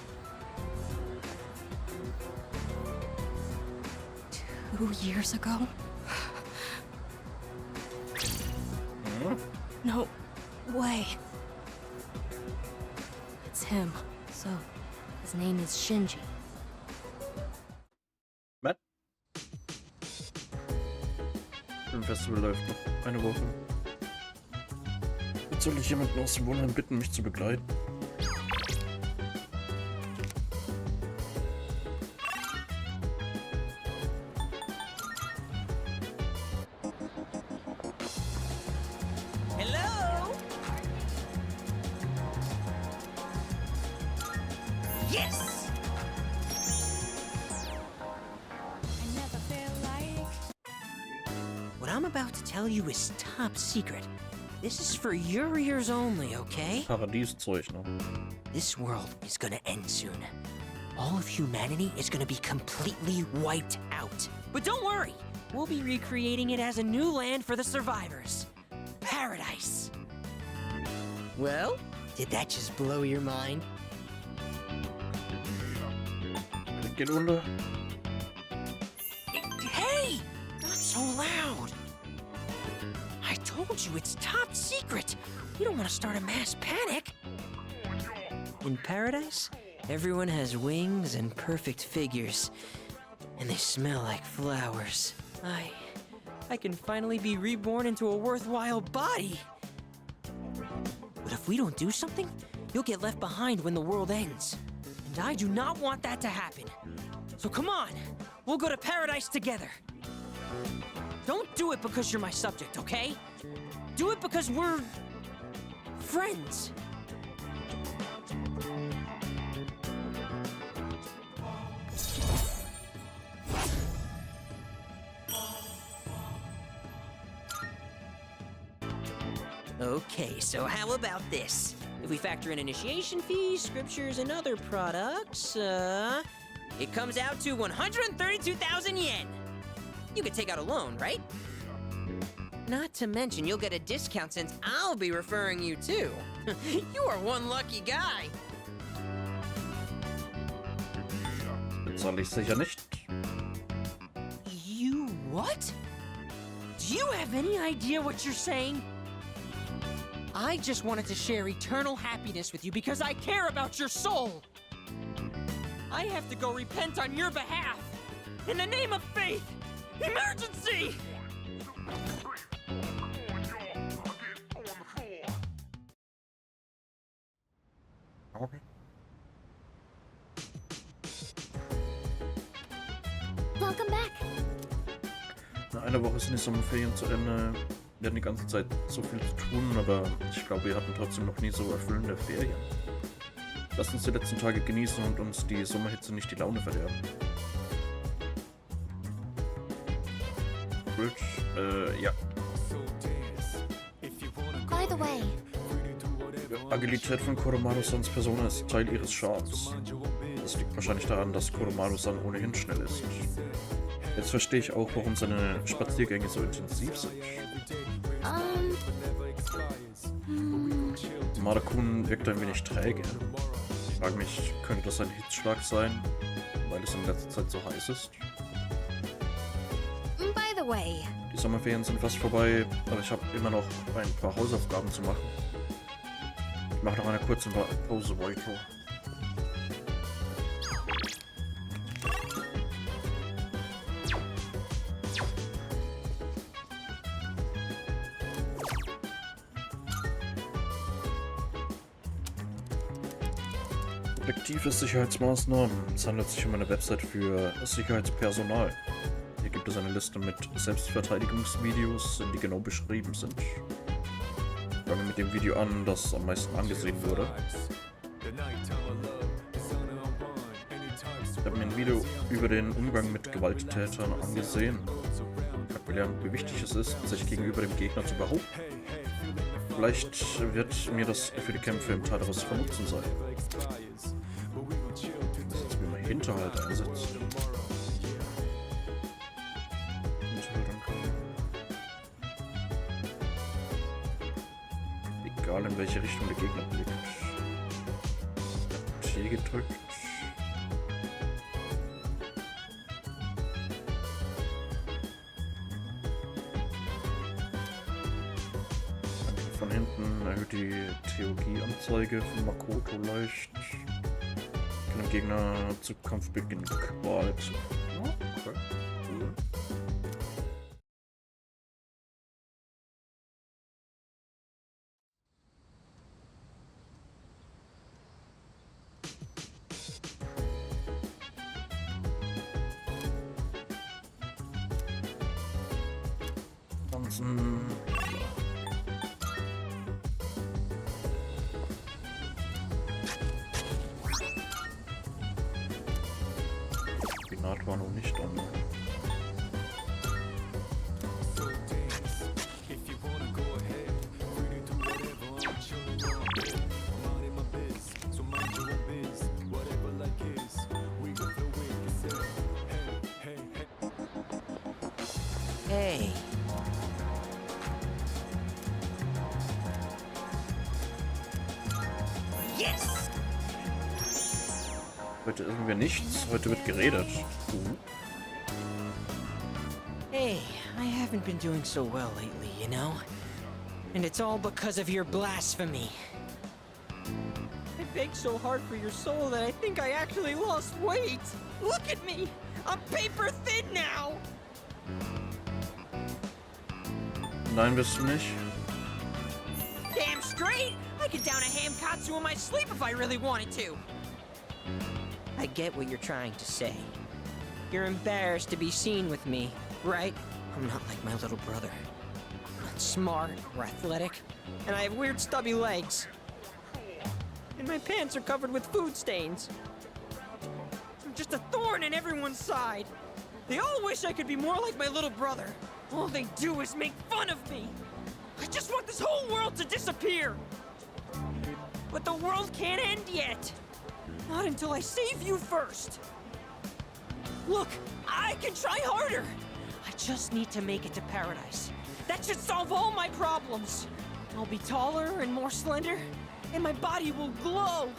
2 years ago? No way. It's him. So, his name is Shinji. Was? Im Festival läuft noch eine Woche. Jetzt soll ich jemanden aus dem Wohnheim bitten, mich zu begleiten. Hello? Yes! What I'm about to tell you is top secret. This is for your ears only, okay? Paradieszeug, ne? This world is gonna end soon. All of humanity is gonna be completely wiped out. But don't worry, we'll be recreating it as a new land for the survivors. Paradise. Well, did that just blow your mind? Get under. Hey! Not so loud! I told you it's top secret! We don't want to start a mass panic! In paradise, everyone has wings and perfect figures. And they smell like flowers. I can finally be reborn into a worthwhile body! But if we don't do something, you'll get left behind when the world ends. And I do not want that to happen. So come on, we'll go to paradise together. Don't do it because you're my subject, okay? Do it because we're friends. Okay, so how about this? If we factor in initiation fees, scriptures, and other products, it comes out to 132,000 yen. You could take out a loan, right? Not to mention, you'll get a discount since I'll be referring you too. You are one lucky guy. Bezahle ich sicher nicht. You what? Do you have any idea what you're saying? I just wanted to share eternal happiness with you because I care about your soul. I have to go repent on your behalf. In the name of faith! Emergency! Okay. Welcome back. Nach einer Woche sind die Sommerferien zu Ende. Wir hatten die ganze Zeit so viel zu tun, aber ich glaube, wir hatten trotzdem noch nie so erfüllende Ferien. Lasst uns die letzten Tage genießen und uns die Sommerhitze nicht die Laune verderben. Bridge, ja. By the way, Die Agilität von Koromaru-sans Persona ist Teil ihres Charmes. Das liegt wahrscheinlich daran, dass Koromaru-san ohnehin schnell ist. Jetzt verstehe ich auch, warum seine Spaziergänge so intensiv sind. Marakun wirkt ein wenig träge. Ich frage mich, könnte das ein Hitzschlag sein, weil es in letzter Zeit so heiß ist? by the way, Die Sommerferien sind fast vorbei, aber ich habe immer noch ein paar Hausaufgaben zu machen. Ich mache noch eine kurze Pause weiter. Objektive Sicherheitsmaßnahmen. Es handelt sich um eine Website für Sicherheitspersonal. Hier gibt es eine Liste mit Selbstverteidigungsvideos, die genau beschrieben sind. Fangen wir mit dem Video an, das am meisten angesehen wurde. Ich habe mir ein Video über den Umgang mit Gewalttätern angesehen. Ich habe gelernt, wie wichtig es ist, sich gegenüber dem Gegner zu behaupten. Vielleicht wird mir das für die Kämpfe im Tartarus von Nutzen sein. Jetzt will man Hinterhalt einsetzen. Egal in welche Richtung der Gegner blickt. T gedrückt. Von hinten erhöht die Theurgie-Anzeige von Makoto leicht. Kann dem Gegner zu Kampfbeginn Qual. Okay, cool. Ansonsten Spinat war noch nicht an. Hey. Yes! Heute irgendwie nichts, heute wird geredet. Hey, I haven't been doing so well lately, you know? And it's all because of your blasphemy. I begged so hard for your soul that I think I actually lost weight. Look at me! I'm paper thin now! Nein, bist du nicht? Damn straight! I could down a ham katsu in my sleep if I really wanted to! I get what you're trying to say. You're embarrassed to be seen with me, right? I'm not like my little brother. not smart or athletic, and I have weird stubby legs. And my pants are covered with food stains. I'm just a thorn in everyone's side. They all wish I could be more like my little brother. All they do is make fun of me. I just want this whole world to disappear. But the world can't end yet. Not until I save you first. Look, I can try harder. I just need to make it to paradise. That should solve all my problems. I'll be taller and more slender, and my body will glow.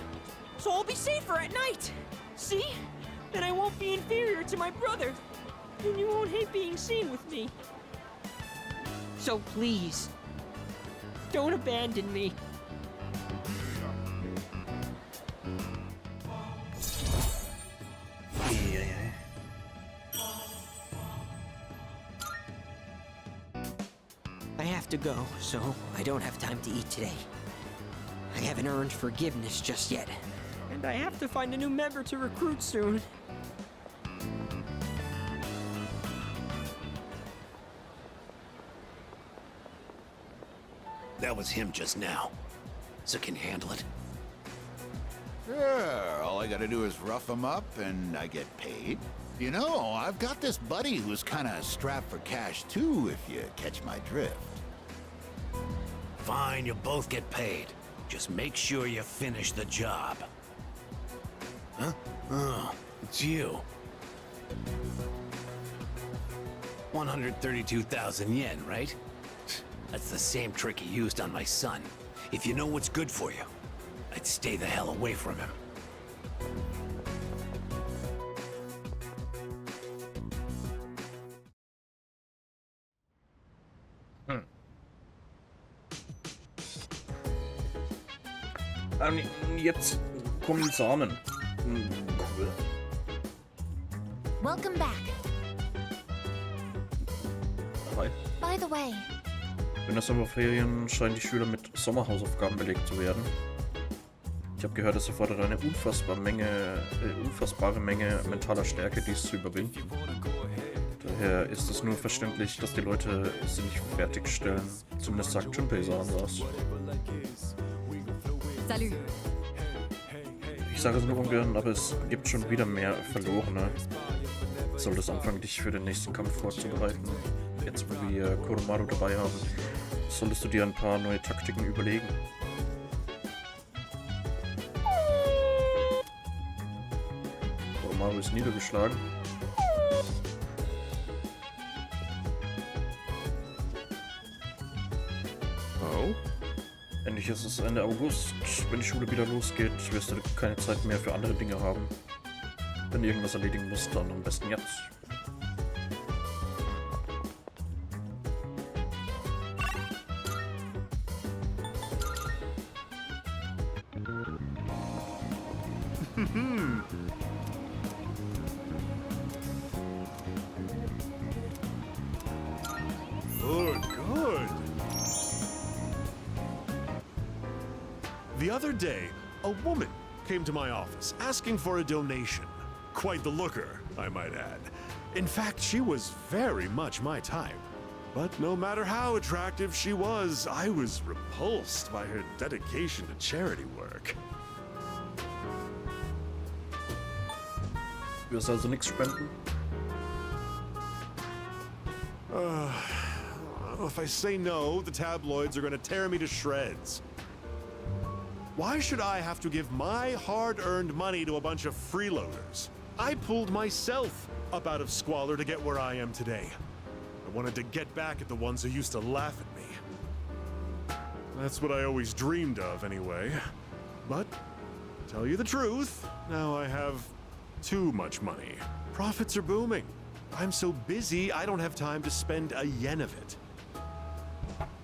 So I'll be safer at night. See? Then I won't be inferior to my brother. And you won't hate being seen with me. So please, don't abandon me. I have to go, so I don't have time to eat today. I haven't earned forgiveness just yet. And I have to find a new member to recruit soon. That was him just now. So can handle it. Sure, all I gotta do is rough him up and I get paid. You know, I've got this buddy who's kinda strapped for cash too, if you catch my drift. Fine, you'll both get paid. Just make sure you finish the job. Huh? Oh, it's you. 132,000 yen, right? That's the same trick he used on my son. If you know what's good for you, I'd stay the hell away from him. Jetzt kommen die Samen. Cool. Welcome back. Hi. By the way, In der Sommerferien scheinen die Schüler mit Sommerhausaufgaben belegt zu werden. Ich habe gehört, es erfordert eine unfassbare Menge mentaler Stärke, dies zu überwinden. Daher ist es nur verständlich, dass die Leute sie nicht fertigstellen. Zumindest sagt Junpei-san das. Salut. Ich sage es nur ungern, aber es gibt schon wieder mehr Verlorene. Soll das anfangen, dich für den nächsten Kampf vorzubereiten? Jetzt, wo wir Koromaru dabei haben, solltest du dir ein paar neue Taktiken überlegen. Koromaru ist niedergeschlagen. Oh? Endlich ist es Ende August. Wenn die Schule wieder losgeht, wirst du keine Zeit mehr für andere Dinge haben. Wenn du irgendwas erledigen musst, dann am besten jetzt. Good, good. The other day, a woman came to my office asking for a donation. Quite the looker, I might add. In fact, she was very much my type. But no matter how attractive she was, I was repulsed by her dedication to charity work. Du wirst also nichts spenden? If I say no, the tabloids are gonna tear me to shreds. Why should I have to give my hard-earned money to a bunch of freeloaders? I pulled myself up out of squalor to get where I am today. I wanted to get back at the ones who used to laugh at me. That's what I always dreamed of, anyway. But, to tell you the truth, now I have too much money. Profits are booming. I'm so busy, I don't have time to spend a yen of it.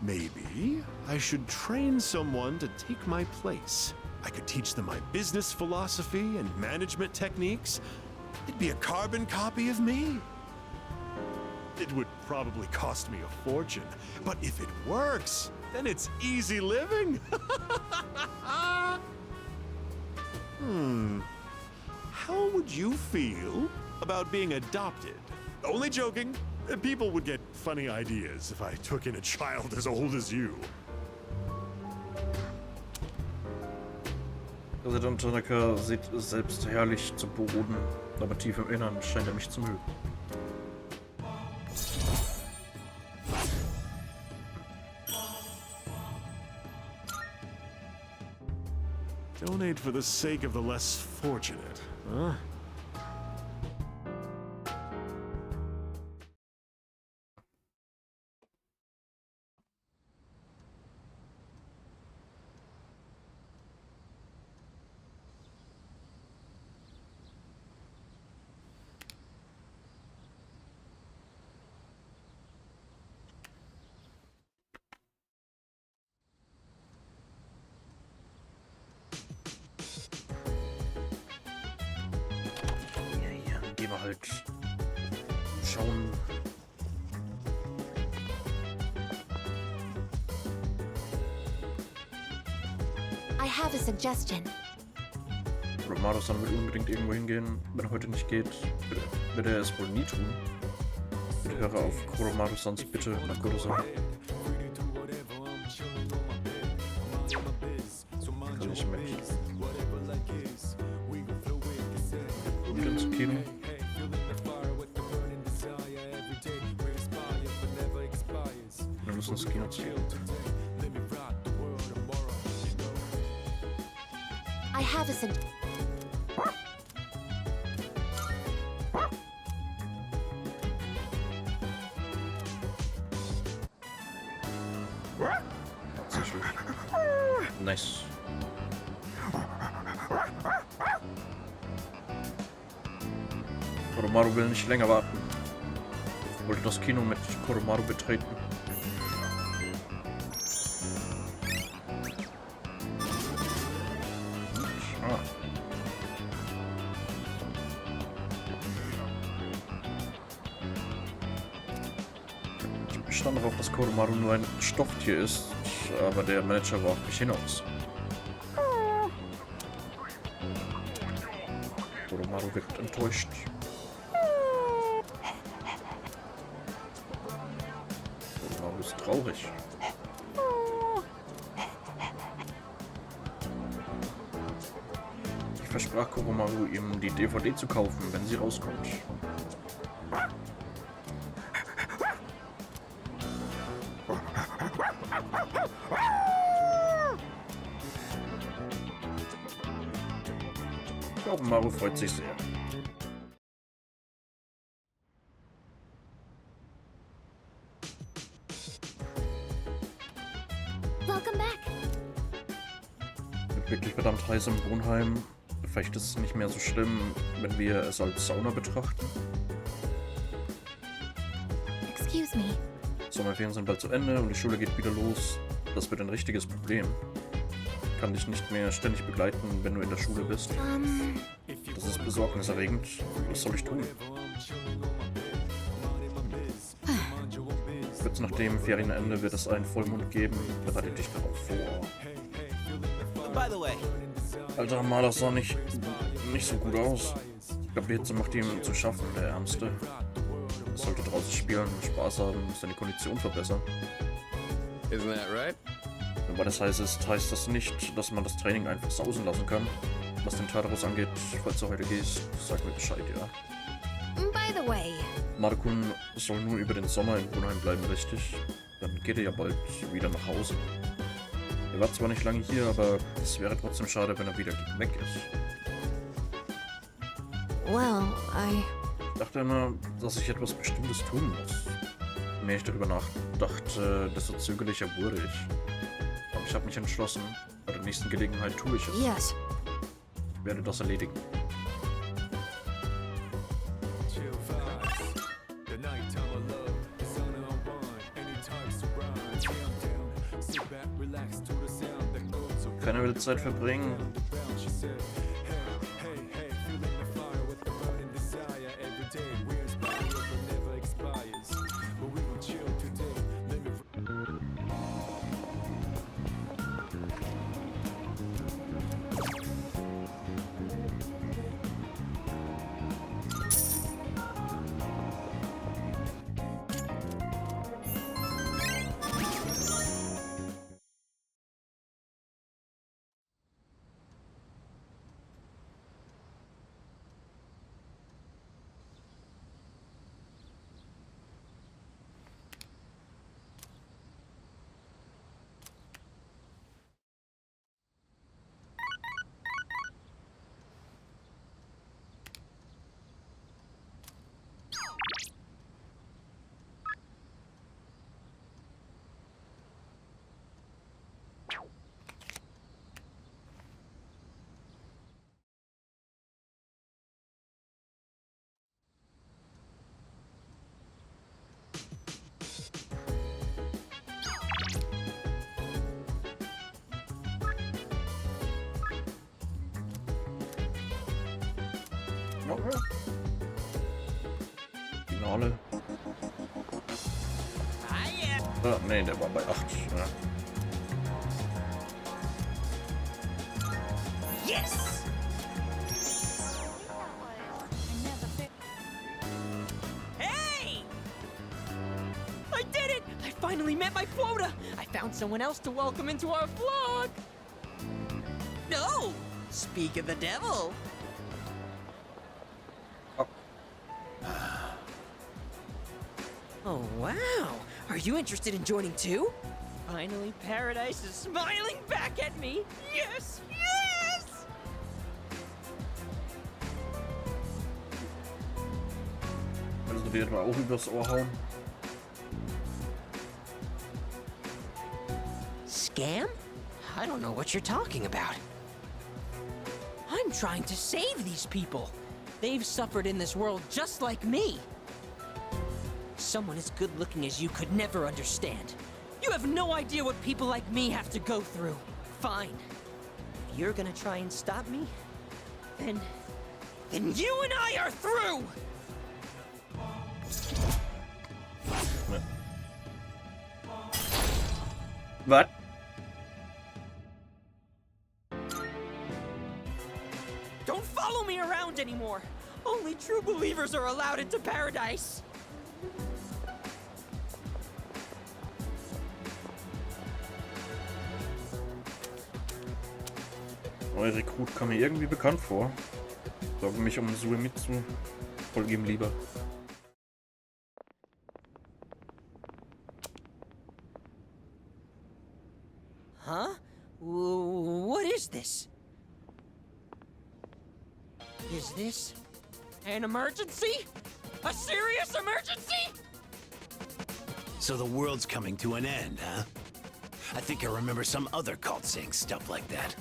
Maybe I should train someone to take my place. I could teach them my business philosophy and management techniques. It'd be a carbon copy of me. It would probably cost me a fortune, but if it works, then it's easy living. How would you feel about being adopted? Only joking. People would get funny ideas if I took in a child as old as you. Präsident Tanaka sieht selbst herrlich zu Boden, aber tief im Innern scheint er mich zu mögen. Donate for the sake of the less fortunate, huh? Gehen wir halt schauen. I have a suggestion. Romano-san will unbedingt irgendwo hingehen. Wenn er heute nicht geht, wird er es wohl nie tun. Bitte höre auf Koromaru-sans Bitte nach Godo-san. Kann ich mit. Und ins Kino. Wir müssen ins Kino ziehen. I have a suggestion. Nice. Koromaru will nicht länger warten. Ich wollte das Kino mit Koromaru betreten. Ich stand darauf, dass Koromaru nur ein Stofftier ist, aber der Manager warf mich hinaus. Koromaru wirkt enttäuscht. Koromaru ist traurig. Ich versprach Koromaru, ihm die DVD zu kaufen, wenn sie rauskommt. Koromaru freut sich sehr. Welcome back. Wird wirklich verdammt heiß im Wohnheim. Vielleicht ist es nicht mehr so schlimm, wenn wir es als Sauna betrachten. Excuse me. Sommerferien sind bald zu Ende und die Schule geht wieder los. Das wird ein richtiges Problem. Ich kann dich nicht mehr ständig begleiten, wenn du in der Schule bist. Das ist besorgniserregend. Was soll ich tun? Kurz nach dem Ferienende wird es einen Vollmond geben. Bereite dich darauf vor. By the way. Alter Maler sah nicht so gut aus. Ich glaube, die Hitze macht ihm zu schaffen, der Ärmste. Er sollte draußen spielen und Spaß haben, seine Kondition verbessern. Isn't that right? Aber das heißt das nicht, dass man das Training einfach sausen lassen kann. Was den Tartarus angeht, falls du heute gehst, sag mir Bescheid, ja? By the way. Maru-kun soll nur über den Sommer im Wohnheim bleiben, richtig? Dann geht er ja bald wieder nach Hause. Er war zwar nicht lange hier, aber es wäre trotzdem schade, wenn er wieder weg ist. Well, Ich dachte immer, dass ich etwas Bestimmtes tun muss. Je mehr ich darüber nachdachte, desto zögerlicher wurde ich. Aber ich habe mich entschlossen, bei der nächsten Gelegenheit tue ich es. Yes. Ich werde das erledigen. Keine wilde Zeit verbringen. Okay. Finale. Ah, nee, der war bei 8. Ja. Yes! Hey! I did it! I finally met my quota! I found someone else to welcome into our vlog! No! Speak of the devil! Oh, wow! Are you interested in joining too? Finally, Paradise is smiling back at me! Yes! Yes! Also die etwa auch übers Ohr hauen. Scam? I don't know what you're talking about. I'm trying to save these people. They've suffered in this world just like me. Someone as good looking as you could never understand. You have no idea what people like me have to go through. Fine. If you're gonna try and stop me, then you and I are through! What? Don't follow me around anymore! Only true believers are allowed into paradise! Neuer Rekrut kam mir irgendwie bekannt vor. Sorge mich um Suemitsu. Folge ihm lieber. Huh? What is this? Is this an emergency? A serious emergency? So the world's coming to an end, huh? I think I remember some other cult saying stuff like that.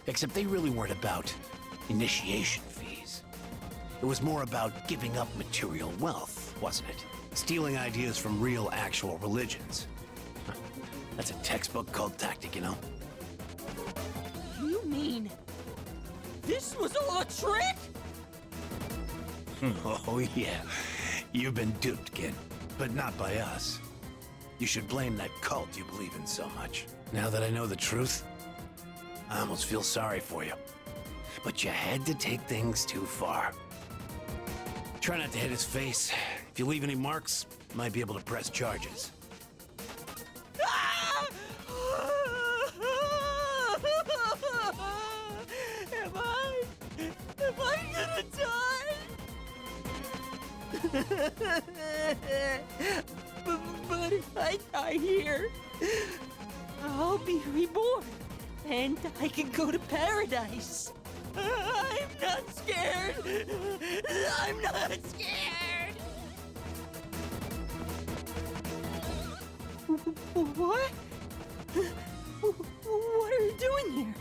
Except they really weren't about initiation fees. It was more about giving up material wealth, wasn't it? Stealing ideas from real, actual religions. That's a textbook cult tactic, you know? You mean this was all a trick? Oh, yeah. You've been duped, kid. But not by us. You should blame that cult you believe in so much. Now that I know the truth, I almost feel sorry for you. But you had to take things too far. Try not to hit his face. If you leave any marks, might be able to press charges. Am I gonna die? But if I die here, I'll be reborn, and I can go to paradise. I'm not scared. I'm not scared. What? What are you doing here?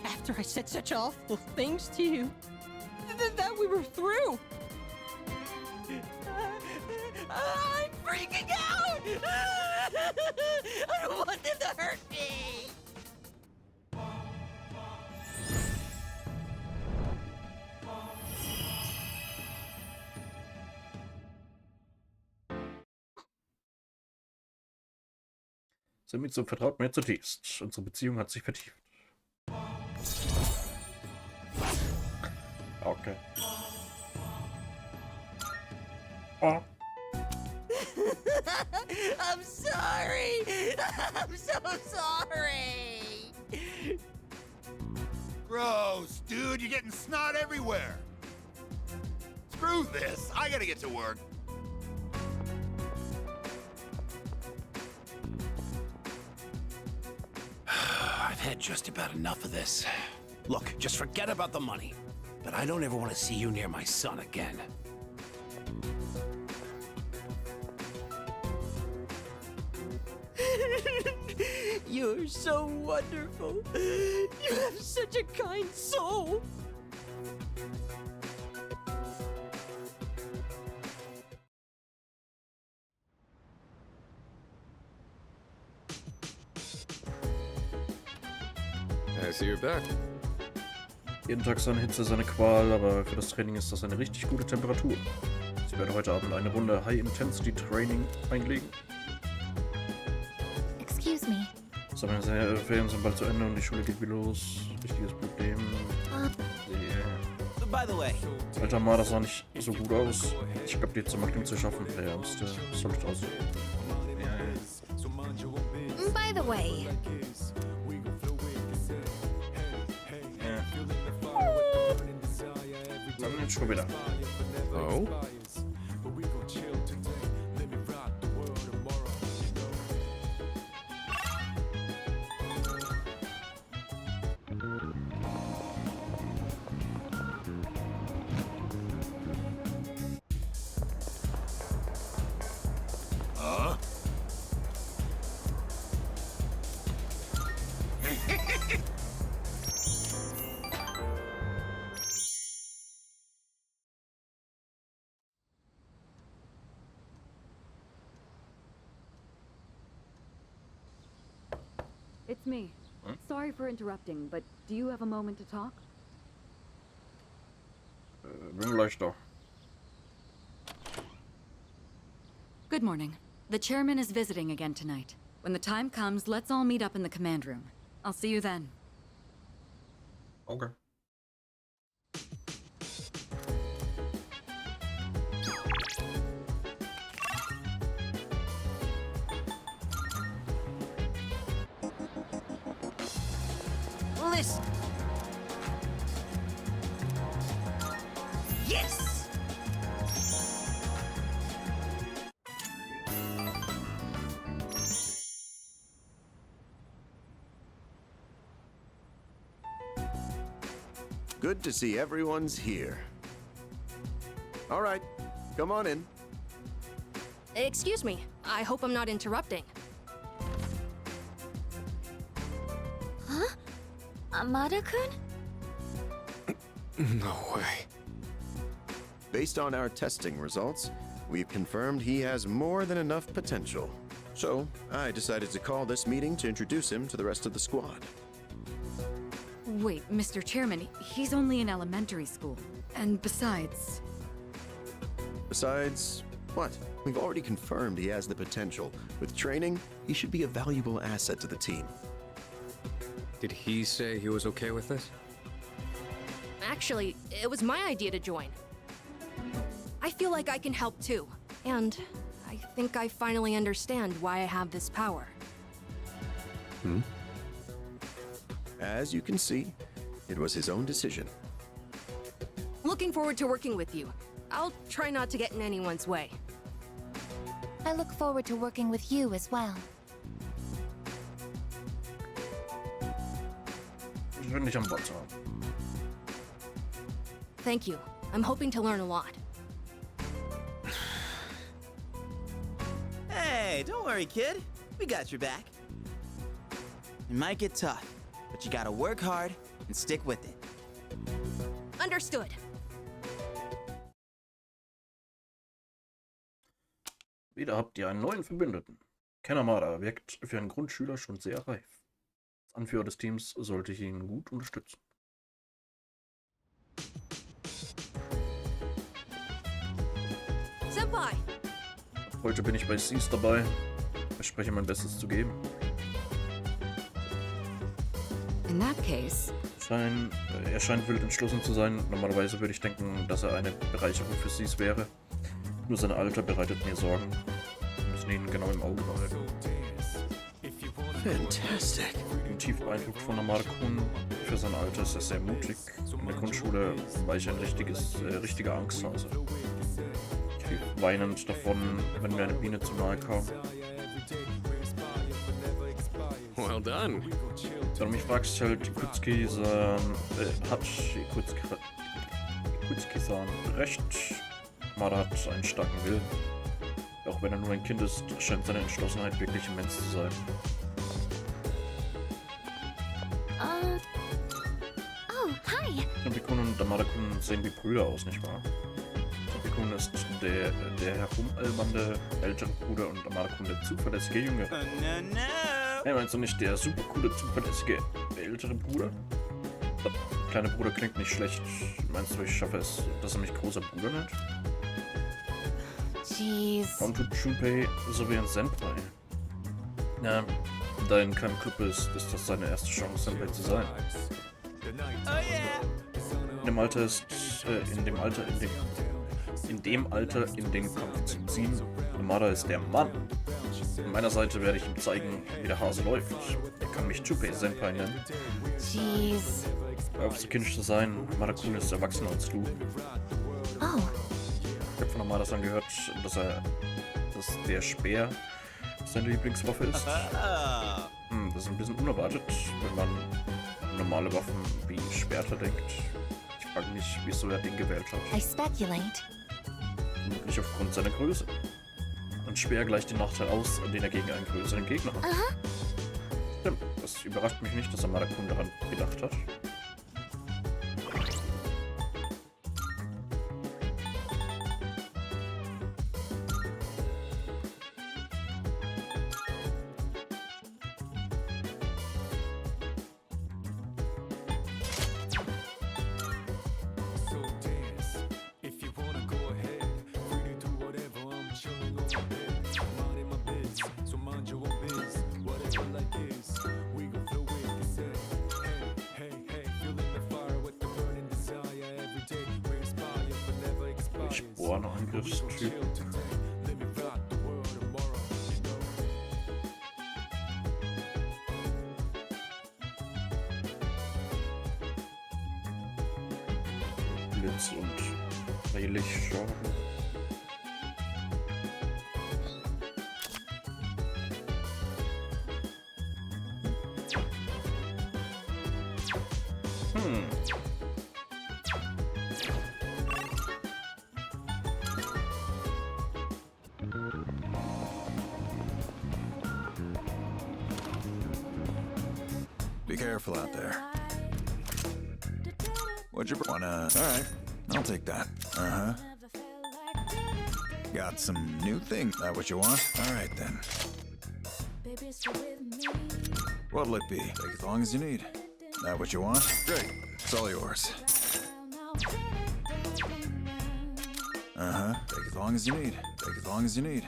After I said such awful things to you, that we were through. I'm freaking out! I don't want them to hurt me! Suemitsu vertraut mir zutiefst. Unsere Beziehung hat sich vertieft. Okay. Oh. I'm sorry! I'm so sorry! Gross, dude, you're getting snot everywhere. Screw this, I gotta get to work. I've had just about enough of this. Look, just forget about the money. But I don't ever want to see you near my son again. You're so wonderful. You have such a kind soul. I see you're back. Jeden Tag seine Hitze, seine Qual, aber für das Training ist das eine richtig gute Temperatur. Ich werde heute Abend eine Runde High-Intensity-Training einlegen. Excuse me. Meine Ferien sind bald zu Ende und die Schule geht wieder los. Richtiges Problem. By the way. Alter Mann, das sah nicht so gut aus. Ich glaube, die zum Magnum zu schaffen. Der Ärmste sollte aus. By the way. Dann jetzt schon wieder. Oh? It's me. Sorry for interrupting, but do you have a moment to talk? Bin gleich da. Good morning. The chairman is visiting again tonight. When the time comes, let's all meet up in the command room. I'll see you then. Okay. Listen. Yes! Good to see everyone's here. All right, come on in. Excuse me. I hope I'm not interrupting. Huh? Amada-kun? No way. Based on our testing results, we've confirmed he has more than enough potential. So, I decided to call this meeting to introduce him to the rest of the squad. Wait, Mr. Chairman, he's only in elementary school. And besides... Besides, what? We've already confirmed he has the potential. With training, he should be a valuable asset to the team. Did he say he was okay with this? Actually, it was my idea to join. I feel like I can help too. And I think I finally understand why I have this power. Hmm? As you can see, it was his own decision. Looking forward to working with you. I'll try not to get in anyone's way. I look forward to working with you as well. Ich will nicht am Bord haben. Thank you. I'm hoping to learn a lot. Hey, don't worry, kid. We got your back. It might get tough, but you gotta work hard and stick with it. Understood. Wieder habt ihr einen neuen Verbündeten. Ken Amada wirkt für einen Grundschüler schon sehr reif. Als Anführer des Teams sollte ich ihn gut unterstützen. Senpai! Heute bin ich bei Cease dabei. Ich verspreche mein Bestes zu geben. In that case... Er scheint wild entschlossen zu sein. Normalerweise würde ich denken, dass er eine Bereicherung für Cease wäre. Nur sein Alter bereitet mir Sorgen. Wir müssen ihn genau im Auge behalten. Fantastic. Ich bin tief beeindruckt von Amada-kun. Für sein Alter ist er sehr mutig. In der Grundschule war ich ein richtiger Angsthase. Ich lief weinend davon, wenn mir eine Biene zu nahe kam. Well done. Wenn du mich fragst, halt Ikutsuki-san recht. Amada hat einen starken Willen. Auch wenn er nur ein Kind ist, scheint seine Entschlossenheit wirklich immens zu sein. Oh, hi. Senpai-kun und Amada-kun sehen wie Brüder aus, nicht wahr? Senpai-kun ist der herumalbernde ältere Bruder und Amada-kun der zuverlässige Jüngere. No. Hey, meinst du nicht der super coole, zuverlässige ältere Bruder? Der kleine Bruder klingt nicht schlecht. Meinst du, ich schaffe es, dass er mich großer Bruder nennt? Jeez. Warum tut Junpei so wie ein Senpai? Ja, da er in keinem Club ist das seine erste Chance, Senpai zu sein. In dem Alter in den Kampf zu ziehen, Yamada ist der Mann. An meiner Seite werde ich ihm zeigen, wie der Hase läuft. Er kann mich Junpei Senpai nennen. Jeez. Hör auf, so kindisch zu sein. Yamada-kun ist erwachsener als du. Oh. Ich habe von Yamada-san gehört, dass der Speer seine Lieblingswaffe ist. Das ist ein bisschen unerwartet, wenn man normale Waffen wie Schwerter denkt. Ich frage mich, wieso er den gewählt hat. I speculate. Nicht aufgrund seiner Größe. Ein Speer gleicht den Nachteil aus, den er gegen einen größeren Gegner hat. Stimmt, das überrascht mich nicht, dass Yamada-kun daran gedacht hat. Angriffstyp. Blitz und Lichtschauer. Be careful out there. What'd you wanna? All right, I'll take that. Got some new things. That what you want? All right then. What'll it be? Take as long as you need. That what you want? Great. It's all yours. Take as long as you need. Take as long as you need.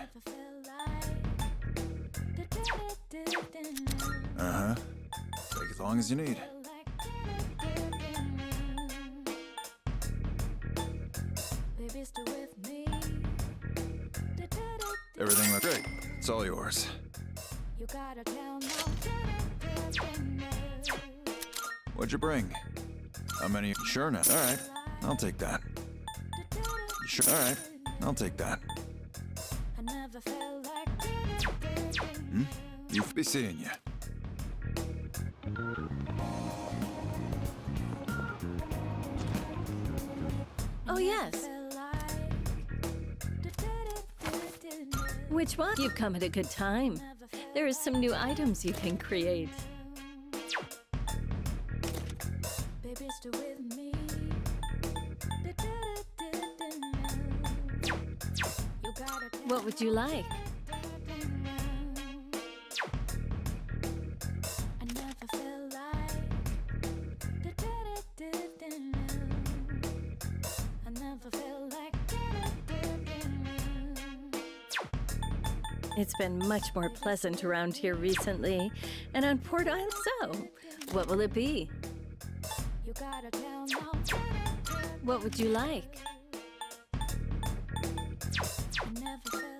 Take as long as you need. Everything looks great. It's all yours. What'd you bring? How many? Sure now. All right, I'll take that. Sure. All right, I'll take that. You'll be seeing you. Oh, yes. Which one? You've come at a good time. There are some new items you can create. What would you like? It's been much more pleasant around here recently, and on Port Island, so what will it be? What would you like?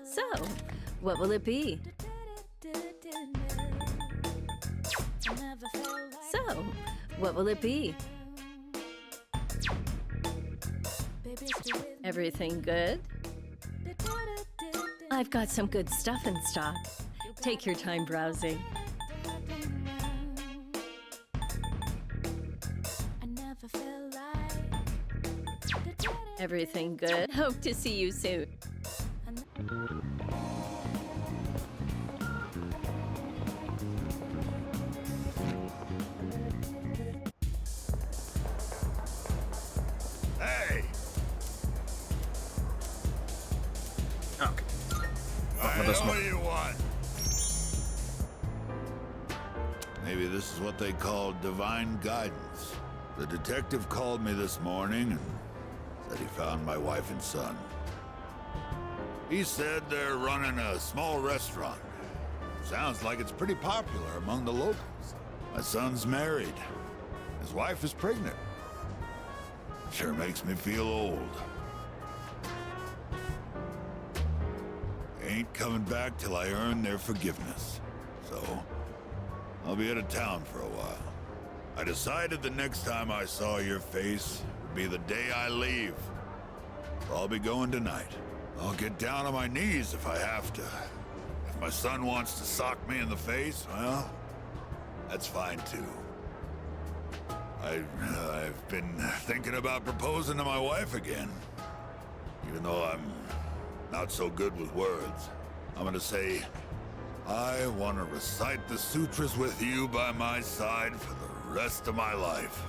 So, what will it be? So, what will it be? Everything good? I've got some good stuff in stock. Take your time browsing. Everything good? Hope to see you soon. Hey! Okay. I know what you want. Maybe this is what they call divine guidance. The detective called me this morning and said he found my wife and son. He said they're running a small restaurant. Sounds like it's pretty popular among the locals. My son's married. His wife is pregnant. Sure makes me feel old. Ain't coming back till I earn their forgiveness. So, I'll be out of town for a while. I decided the next time I saw your face would be the day I leave. So I'll be going tonight. I'll get down on my knees if I have to. If my son wants to sock me in the face, well, that's fine too. I've been thinking about proposing to my wife again. Even though I'm not so good with words. I'm gonna say, I want to recite the sutras with you by my side for the rest of my life.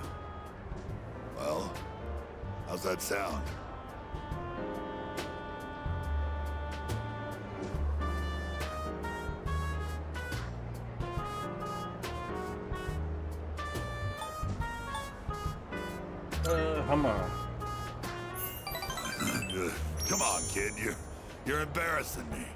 Well, how's that sound? Hammer. Come on, kid. You're embarrassing me.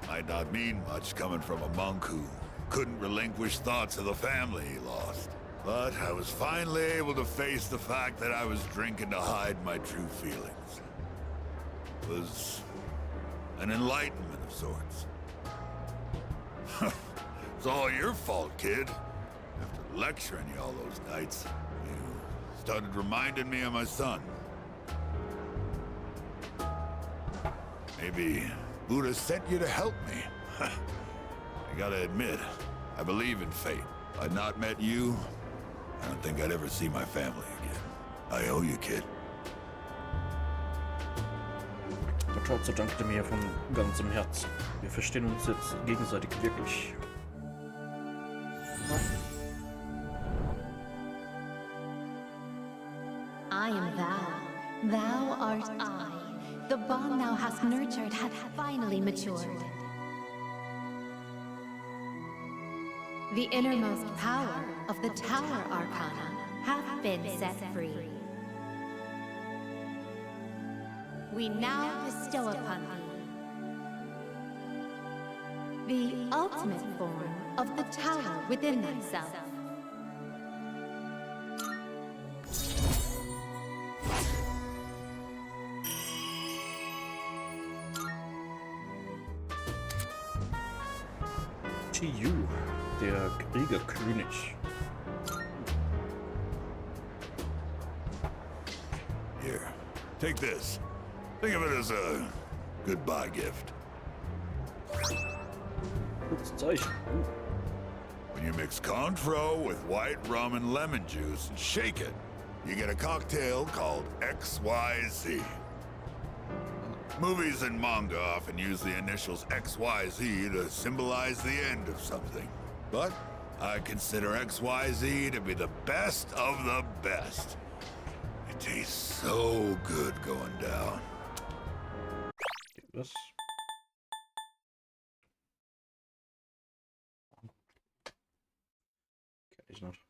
Might not mean much coming from a monk who couldn't relinquish thoughts of the family he lost. But I was finally able to face the fact that I was drinking to hide my true feelings. It was an enlightenment of sorts. It's all your fault, kid. After lecturing you all those nights, you started reminding me of my son. Maybe Buddha sent you to help me. I gotta admit, I believe in fate. If I'd not met you, I don't think I'd ever see my family again. I owe you, kid. Der Torzo dankte mir von ganzem Herzen. Wir verstehen uns jetzt gegenseitig wirklich. I am thou. Thou art I. The bond thou hast nurtured hath finally matured. The innermost power of the Tower Arcana hath been set free. We now bestow upon thee the ultimate form of the tower within thyself. TU, der Kriegerkönig. Here, take this. Think of it as a goodbye gift. When you mix Cointreau with white rum and lemon juice and shake it, you get a cocktail called XYZ. Movies and manga often use the initials XYZ to symbolize the end of something. But I consider XYZ to be the best of the best. It tastes so good going down. Was? Kenn ich nicht.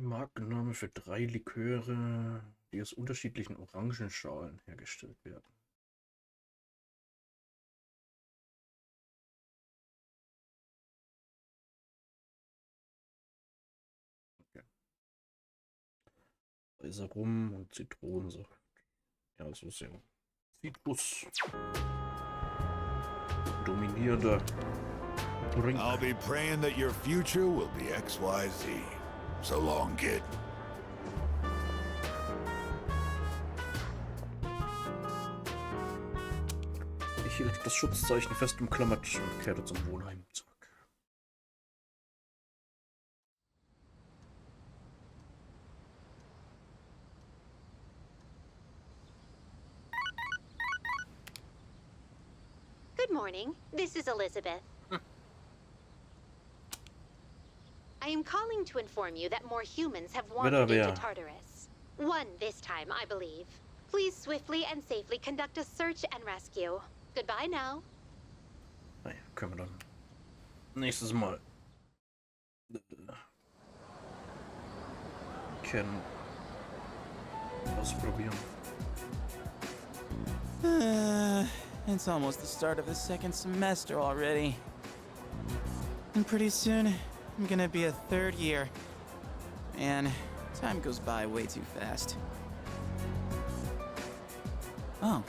Markenname für 3 Liköre, die aus unterschiedlichen Orangenschalen hergestellt werden. Okay. Weißer Rum und Zitronensaft. Ja, so ist ja Zitrus. Dominierender Drink. I'll be praying that your future will be XYZ. So long, kid. Ich hielt das Schutzzeichen fest umklammert und kehrte zum Wohnheim zurück. Good morning. This is Elizabeth. I am calling to inform you that more humans have wandered into Tartarus. 1 this time, I believe. Please swiftly and safely conduct a search and rescue. Goodbye now. Naja, können wir dann nächstes Mal ausprobieren. It's almost the start of the second semester already. And pretty soon, I'm gonna be a third year. Man, time goes by way too fast. Oh,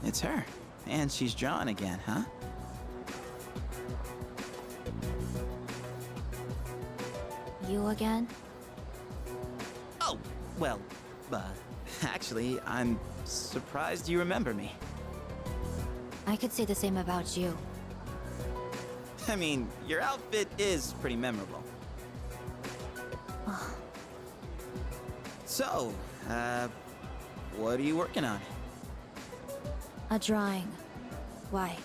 it's her. And she's drawing again, huh? You again? Oh, well, actually, I'm surprised you remember me. I could say the same about you. I mean, your outfit is pretty memorable. So, what are you working on? A drawing. Why?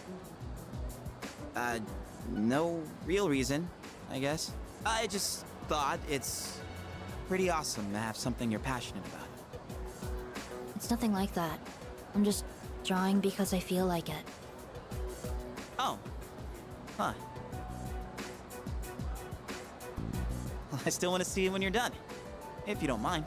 No real reason, I guess. I just thought it's pretty awesome to have something you're passionate about. It's nothing like that. I'm just drawing because I feel like it. Oh. Huh. Well, I still want to see it when you're done. If you don't mind.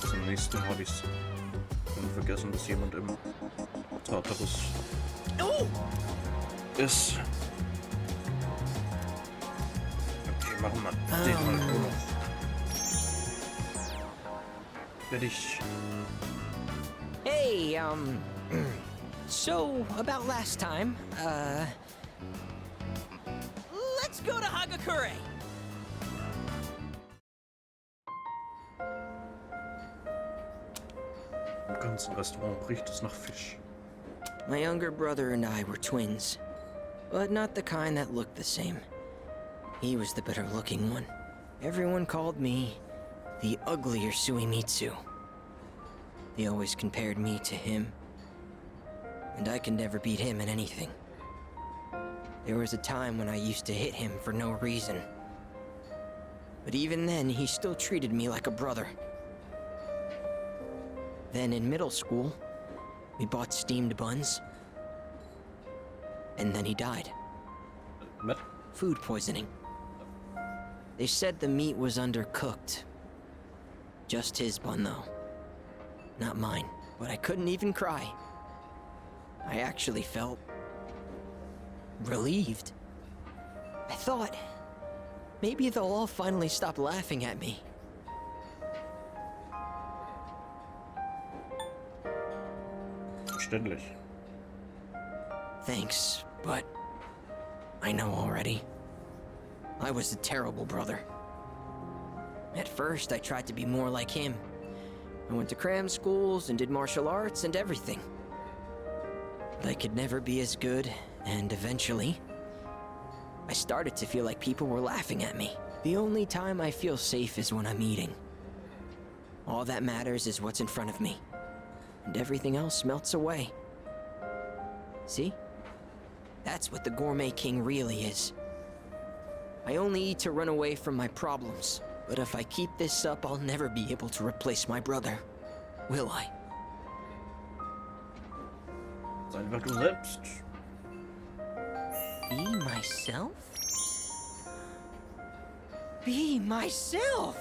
Zum nächsten habe ich's vergessen, dass jemand im Tartarus ist. Okay, machen wir den mal auch noch. Fertig. Hey, so about last time, let's go to Hagakure. Im ganzen Restaurant riecht es nach Fisch. My younger brother and I were twins, but not the kind that looked the same. He was the better looking one. Everyone called me the uglier Suimitsu. They always compared me to him, and I could never beat him in anything. There was a time when I used to hit him for no reason. But even then, he still treated me like a brother. Then in middle school, we bought steamed buns. And then he died. What? Food poisoning. They said the meat was undercooked. Just his bun, though. Not mine. But I couldn't even cry. I actually felt relieved. I thought maybe they'll all finally stop laughing at me. Verständlich. Thanks, but I know already. I was a terrible brother. At first, I tried to be more like him. I went to cram schools and did martial arts and everything. But I could never be as good, and eventually, I started to feel like people were laughing at me. The only time I feel safe is when I'm eating. All that matters is what's in front of me, and everything else melts away. See? That's what the Gourmet King really is. I only eat to run away from my problems, but if I keep this up, I'll never be able to replace my brother. Will I? Sei einfach du selbst. Be myself? Be myself!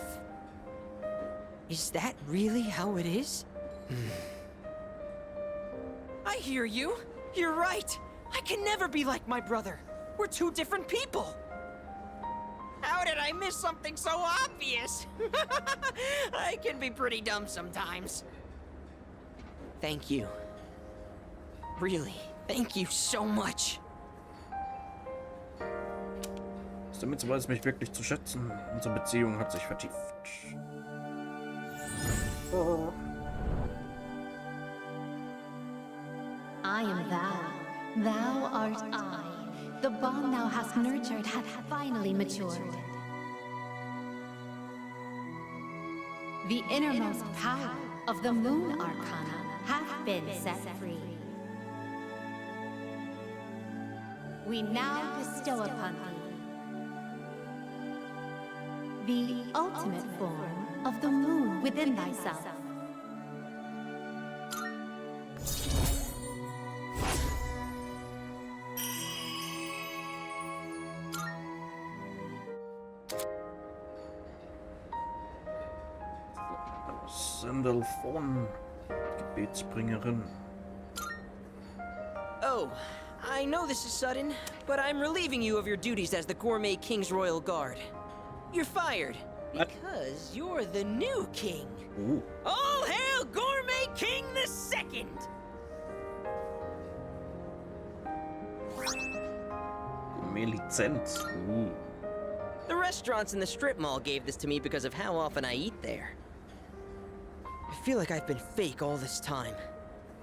Is that really how it is? I hear you. You're right. I can never be like my brother. We're two different people. How did I miss something so obvious? I can be pretty dumb sometimes. Thank you. Really, thank you so much. Damit weiß es mich wirklich zu schätzen. Unsere Beziehung hat sich vertieft. Oh. I am thou. Thou art I. The bond thou hast nurtured hath finally matured. The innermost power of the Moon Arcana hath been set free. We now bestow upon thee the ultimate form of the moon within thyself. Sandal von Gebetsbringerin. Oh, I know this is sudden, but I'm relieving you of your duties as the Gourmet King's Royal Guard. You're fired, because you're the new king. Ooh. All hail Gourmet King the Second! Gourmet-Lizenz. Ooh. The restaurants in the strip mall gave this to me because of how often I eat there. I feel like I've been fake all this time.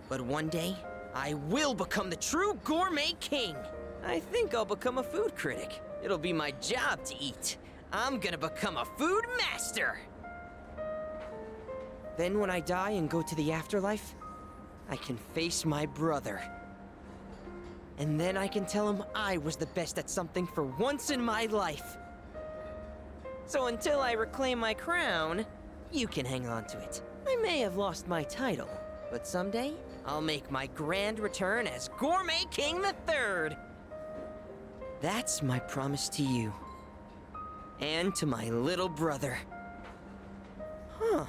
But one day, I will become the true Gourmet King. I think I'll become a food critic. It'll be my job to eat. I'm gonna become a food master. Then when I die and go to the afterlife, I can face my brother. And then I can tell him I was the best at something for once in my life. So until I reclaim my crown, you can hang on to it. I may have lost my title, but someday I'll make my grand return as Gourmet King III. That's my promise to you. And to my little brother. Huh.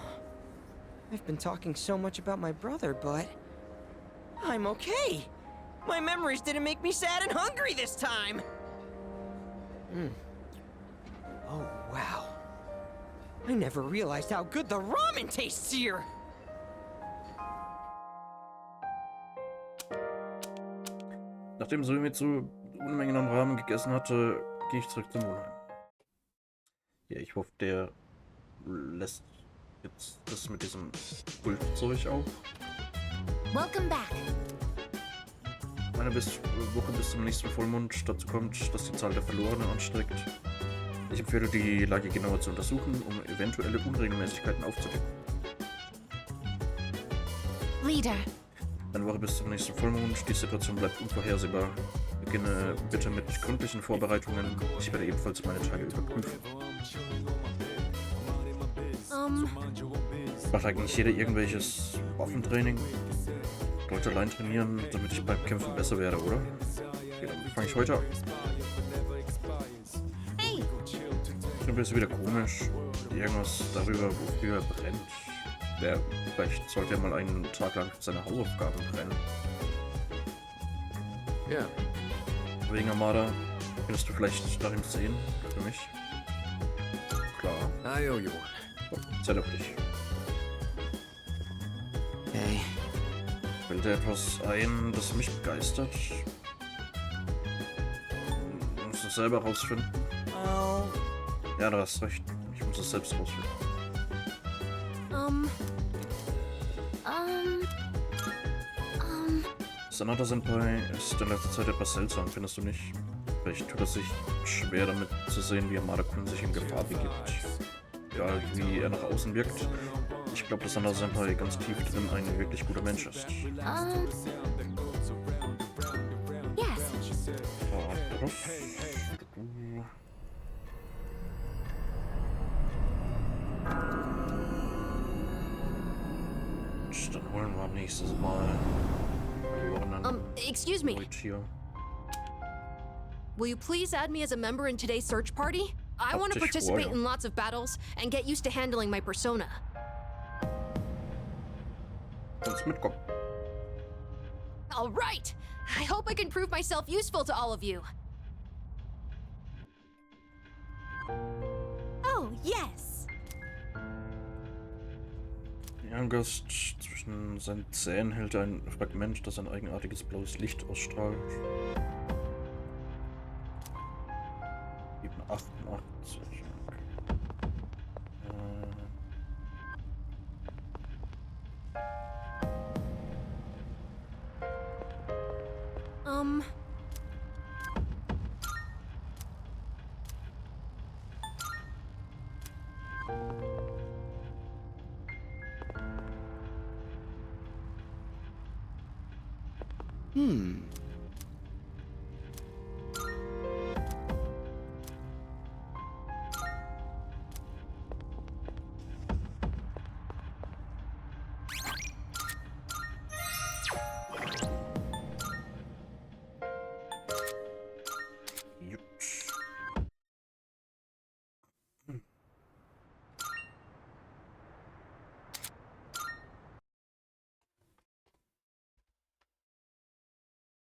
I've been talking so much about my brother, but I'm okay. My memories didn't make me sad and hungry this time. Oh, wow. I never realized how good the ramen tastes here. Nachdem Suimitsu Unmengen an Ramen gegessen hatte, gehe ich zurück zum Wohnheim. Ja, ich hoffe, der lässt jetzt das mit diesem Pultzeug auf. Welcome back. Eine Woche bis zum nächsten Vollmond. Dazu kommt, dass die Zahl der Verlorenen ansteigt. Ich empfehle, die Lage genauer zu untersuchen, um eventuelle Unregelmäßigkeiten aufzudecken. Leader. Eine Woche bis zum nächsten Vollmond. Die Situation bleibt unvorhersehbar. Beginne bitte mit gründlichen Vorbereitungen. Ich werde ebenfalls meine Tage überprüfen. Macht eigentlich jeder irgendwelches Waffentraining? Leute allein trainieren, damit ich beim Kämpfen besser werde, oder? Okay, dann fange ich heute an. Hey! Irgendwie ist wieder komisch. Irgendwas darüber, wofür er brennt. Vielleicht sollte er mal einen Tag lang seine Hausaufgaben brennen. Ja. Wegen Amada, könntest du vielleicht darin sehen? Für mich? Klar. I owe you one. Oh, Zeit auf dich. Hey. Fällt dir etwas ein, das mich begeistert? Du musst es selber rausfinden. Oh. Ja, du hast recht. Ich muss es selbst rausfinden. Sanada Senpai ist in letzter Zeit etwas seltsam, findest du nicht? Vielleicht tut es sich schwer damit zu sehen, wie Amada-kun sich in Gefahr begibt. Ja, wie er nach außen wirkt. Ich glaube, dass Sanada Senpai ganz tief drin ein wirklich guter Mensch ist. Yes. Dann holen wir nächstes Mal. Excuse me. Will you please add me as a member in today's search party? I want to participate in lots of battles and get used to handling my persona. Kannst mitkommen. All right. I hope I can prove myself useful to all of you. Oh, yes. Youngest, zwischen seinen Zähnen hält er ein Fragment, das ein eigenartiges blaues Licht ausstrahlt. 88.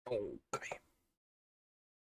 Oh.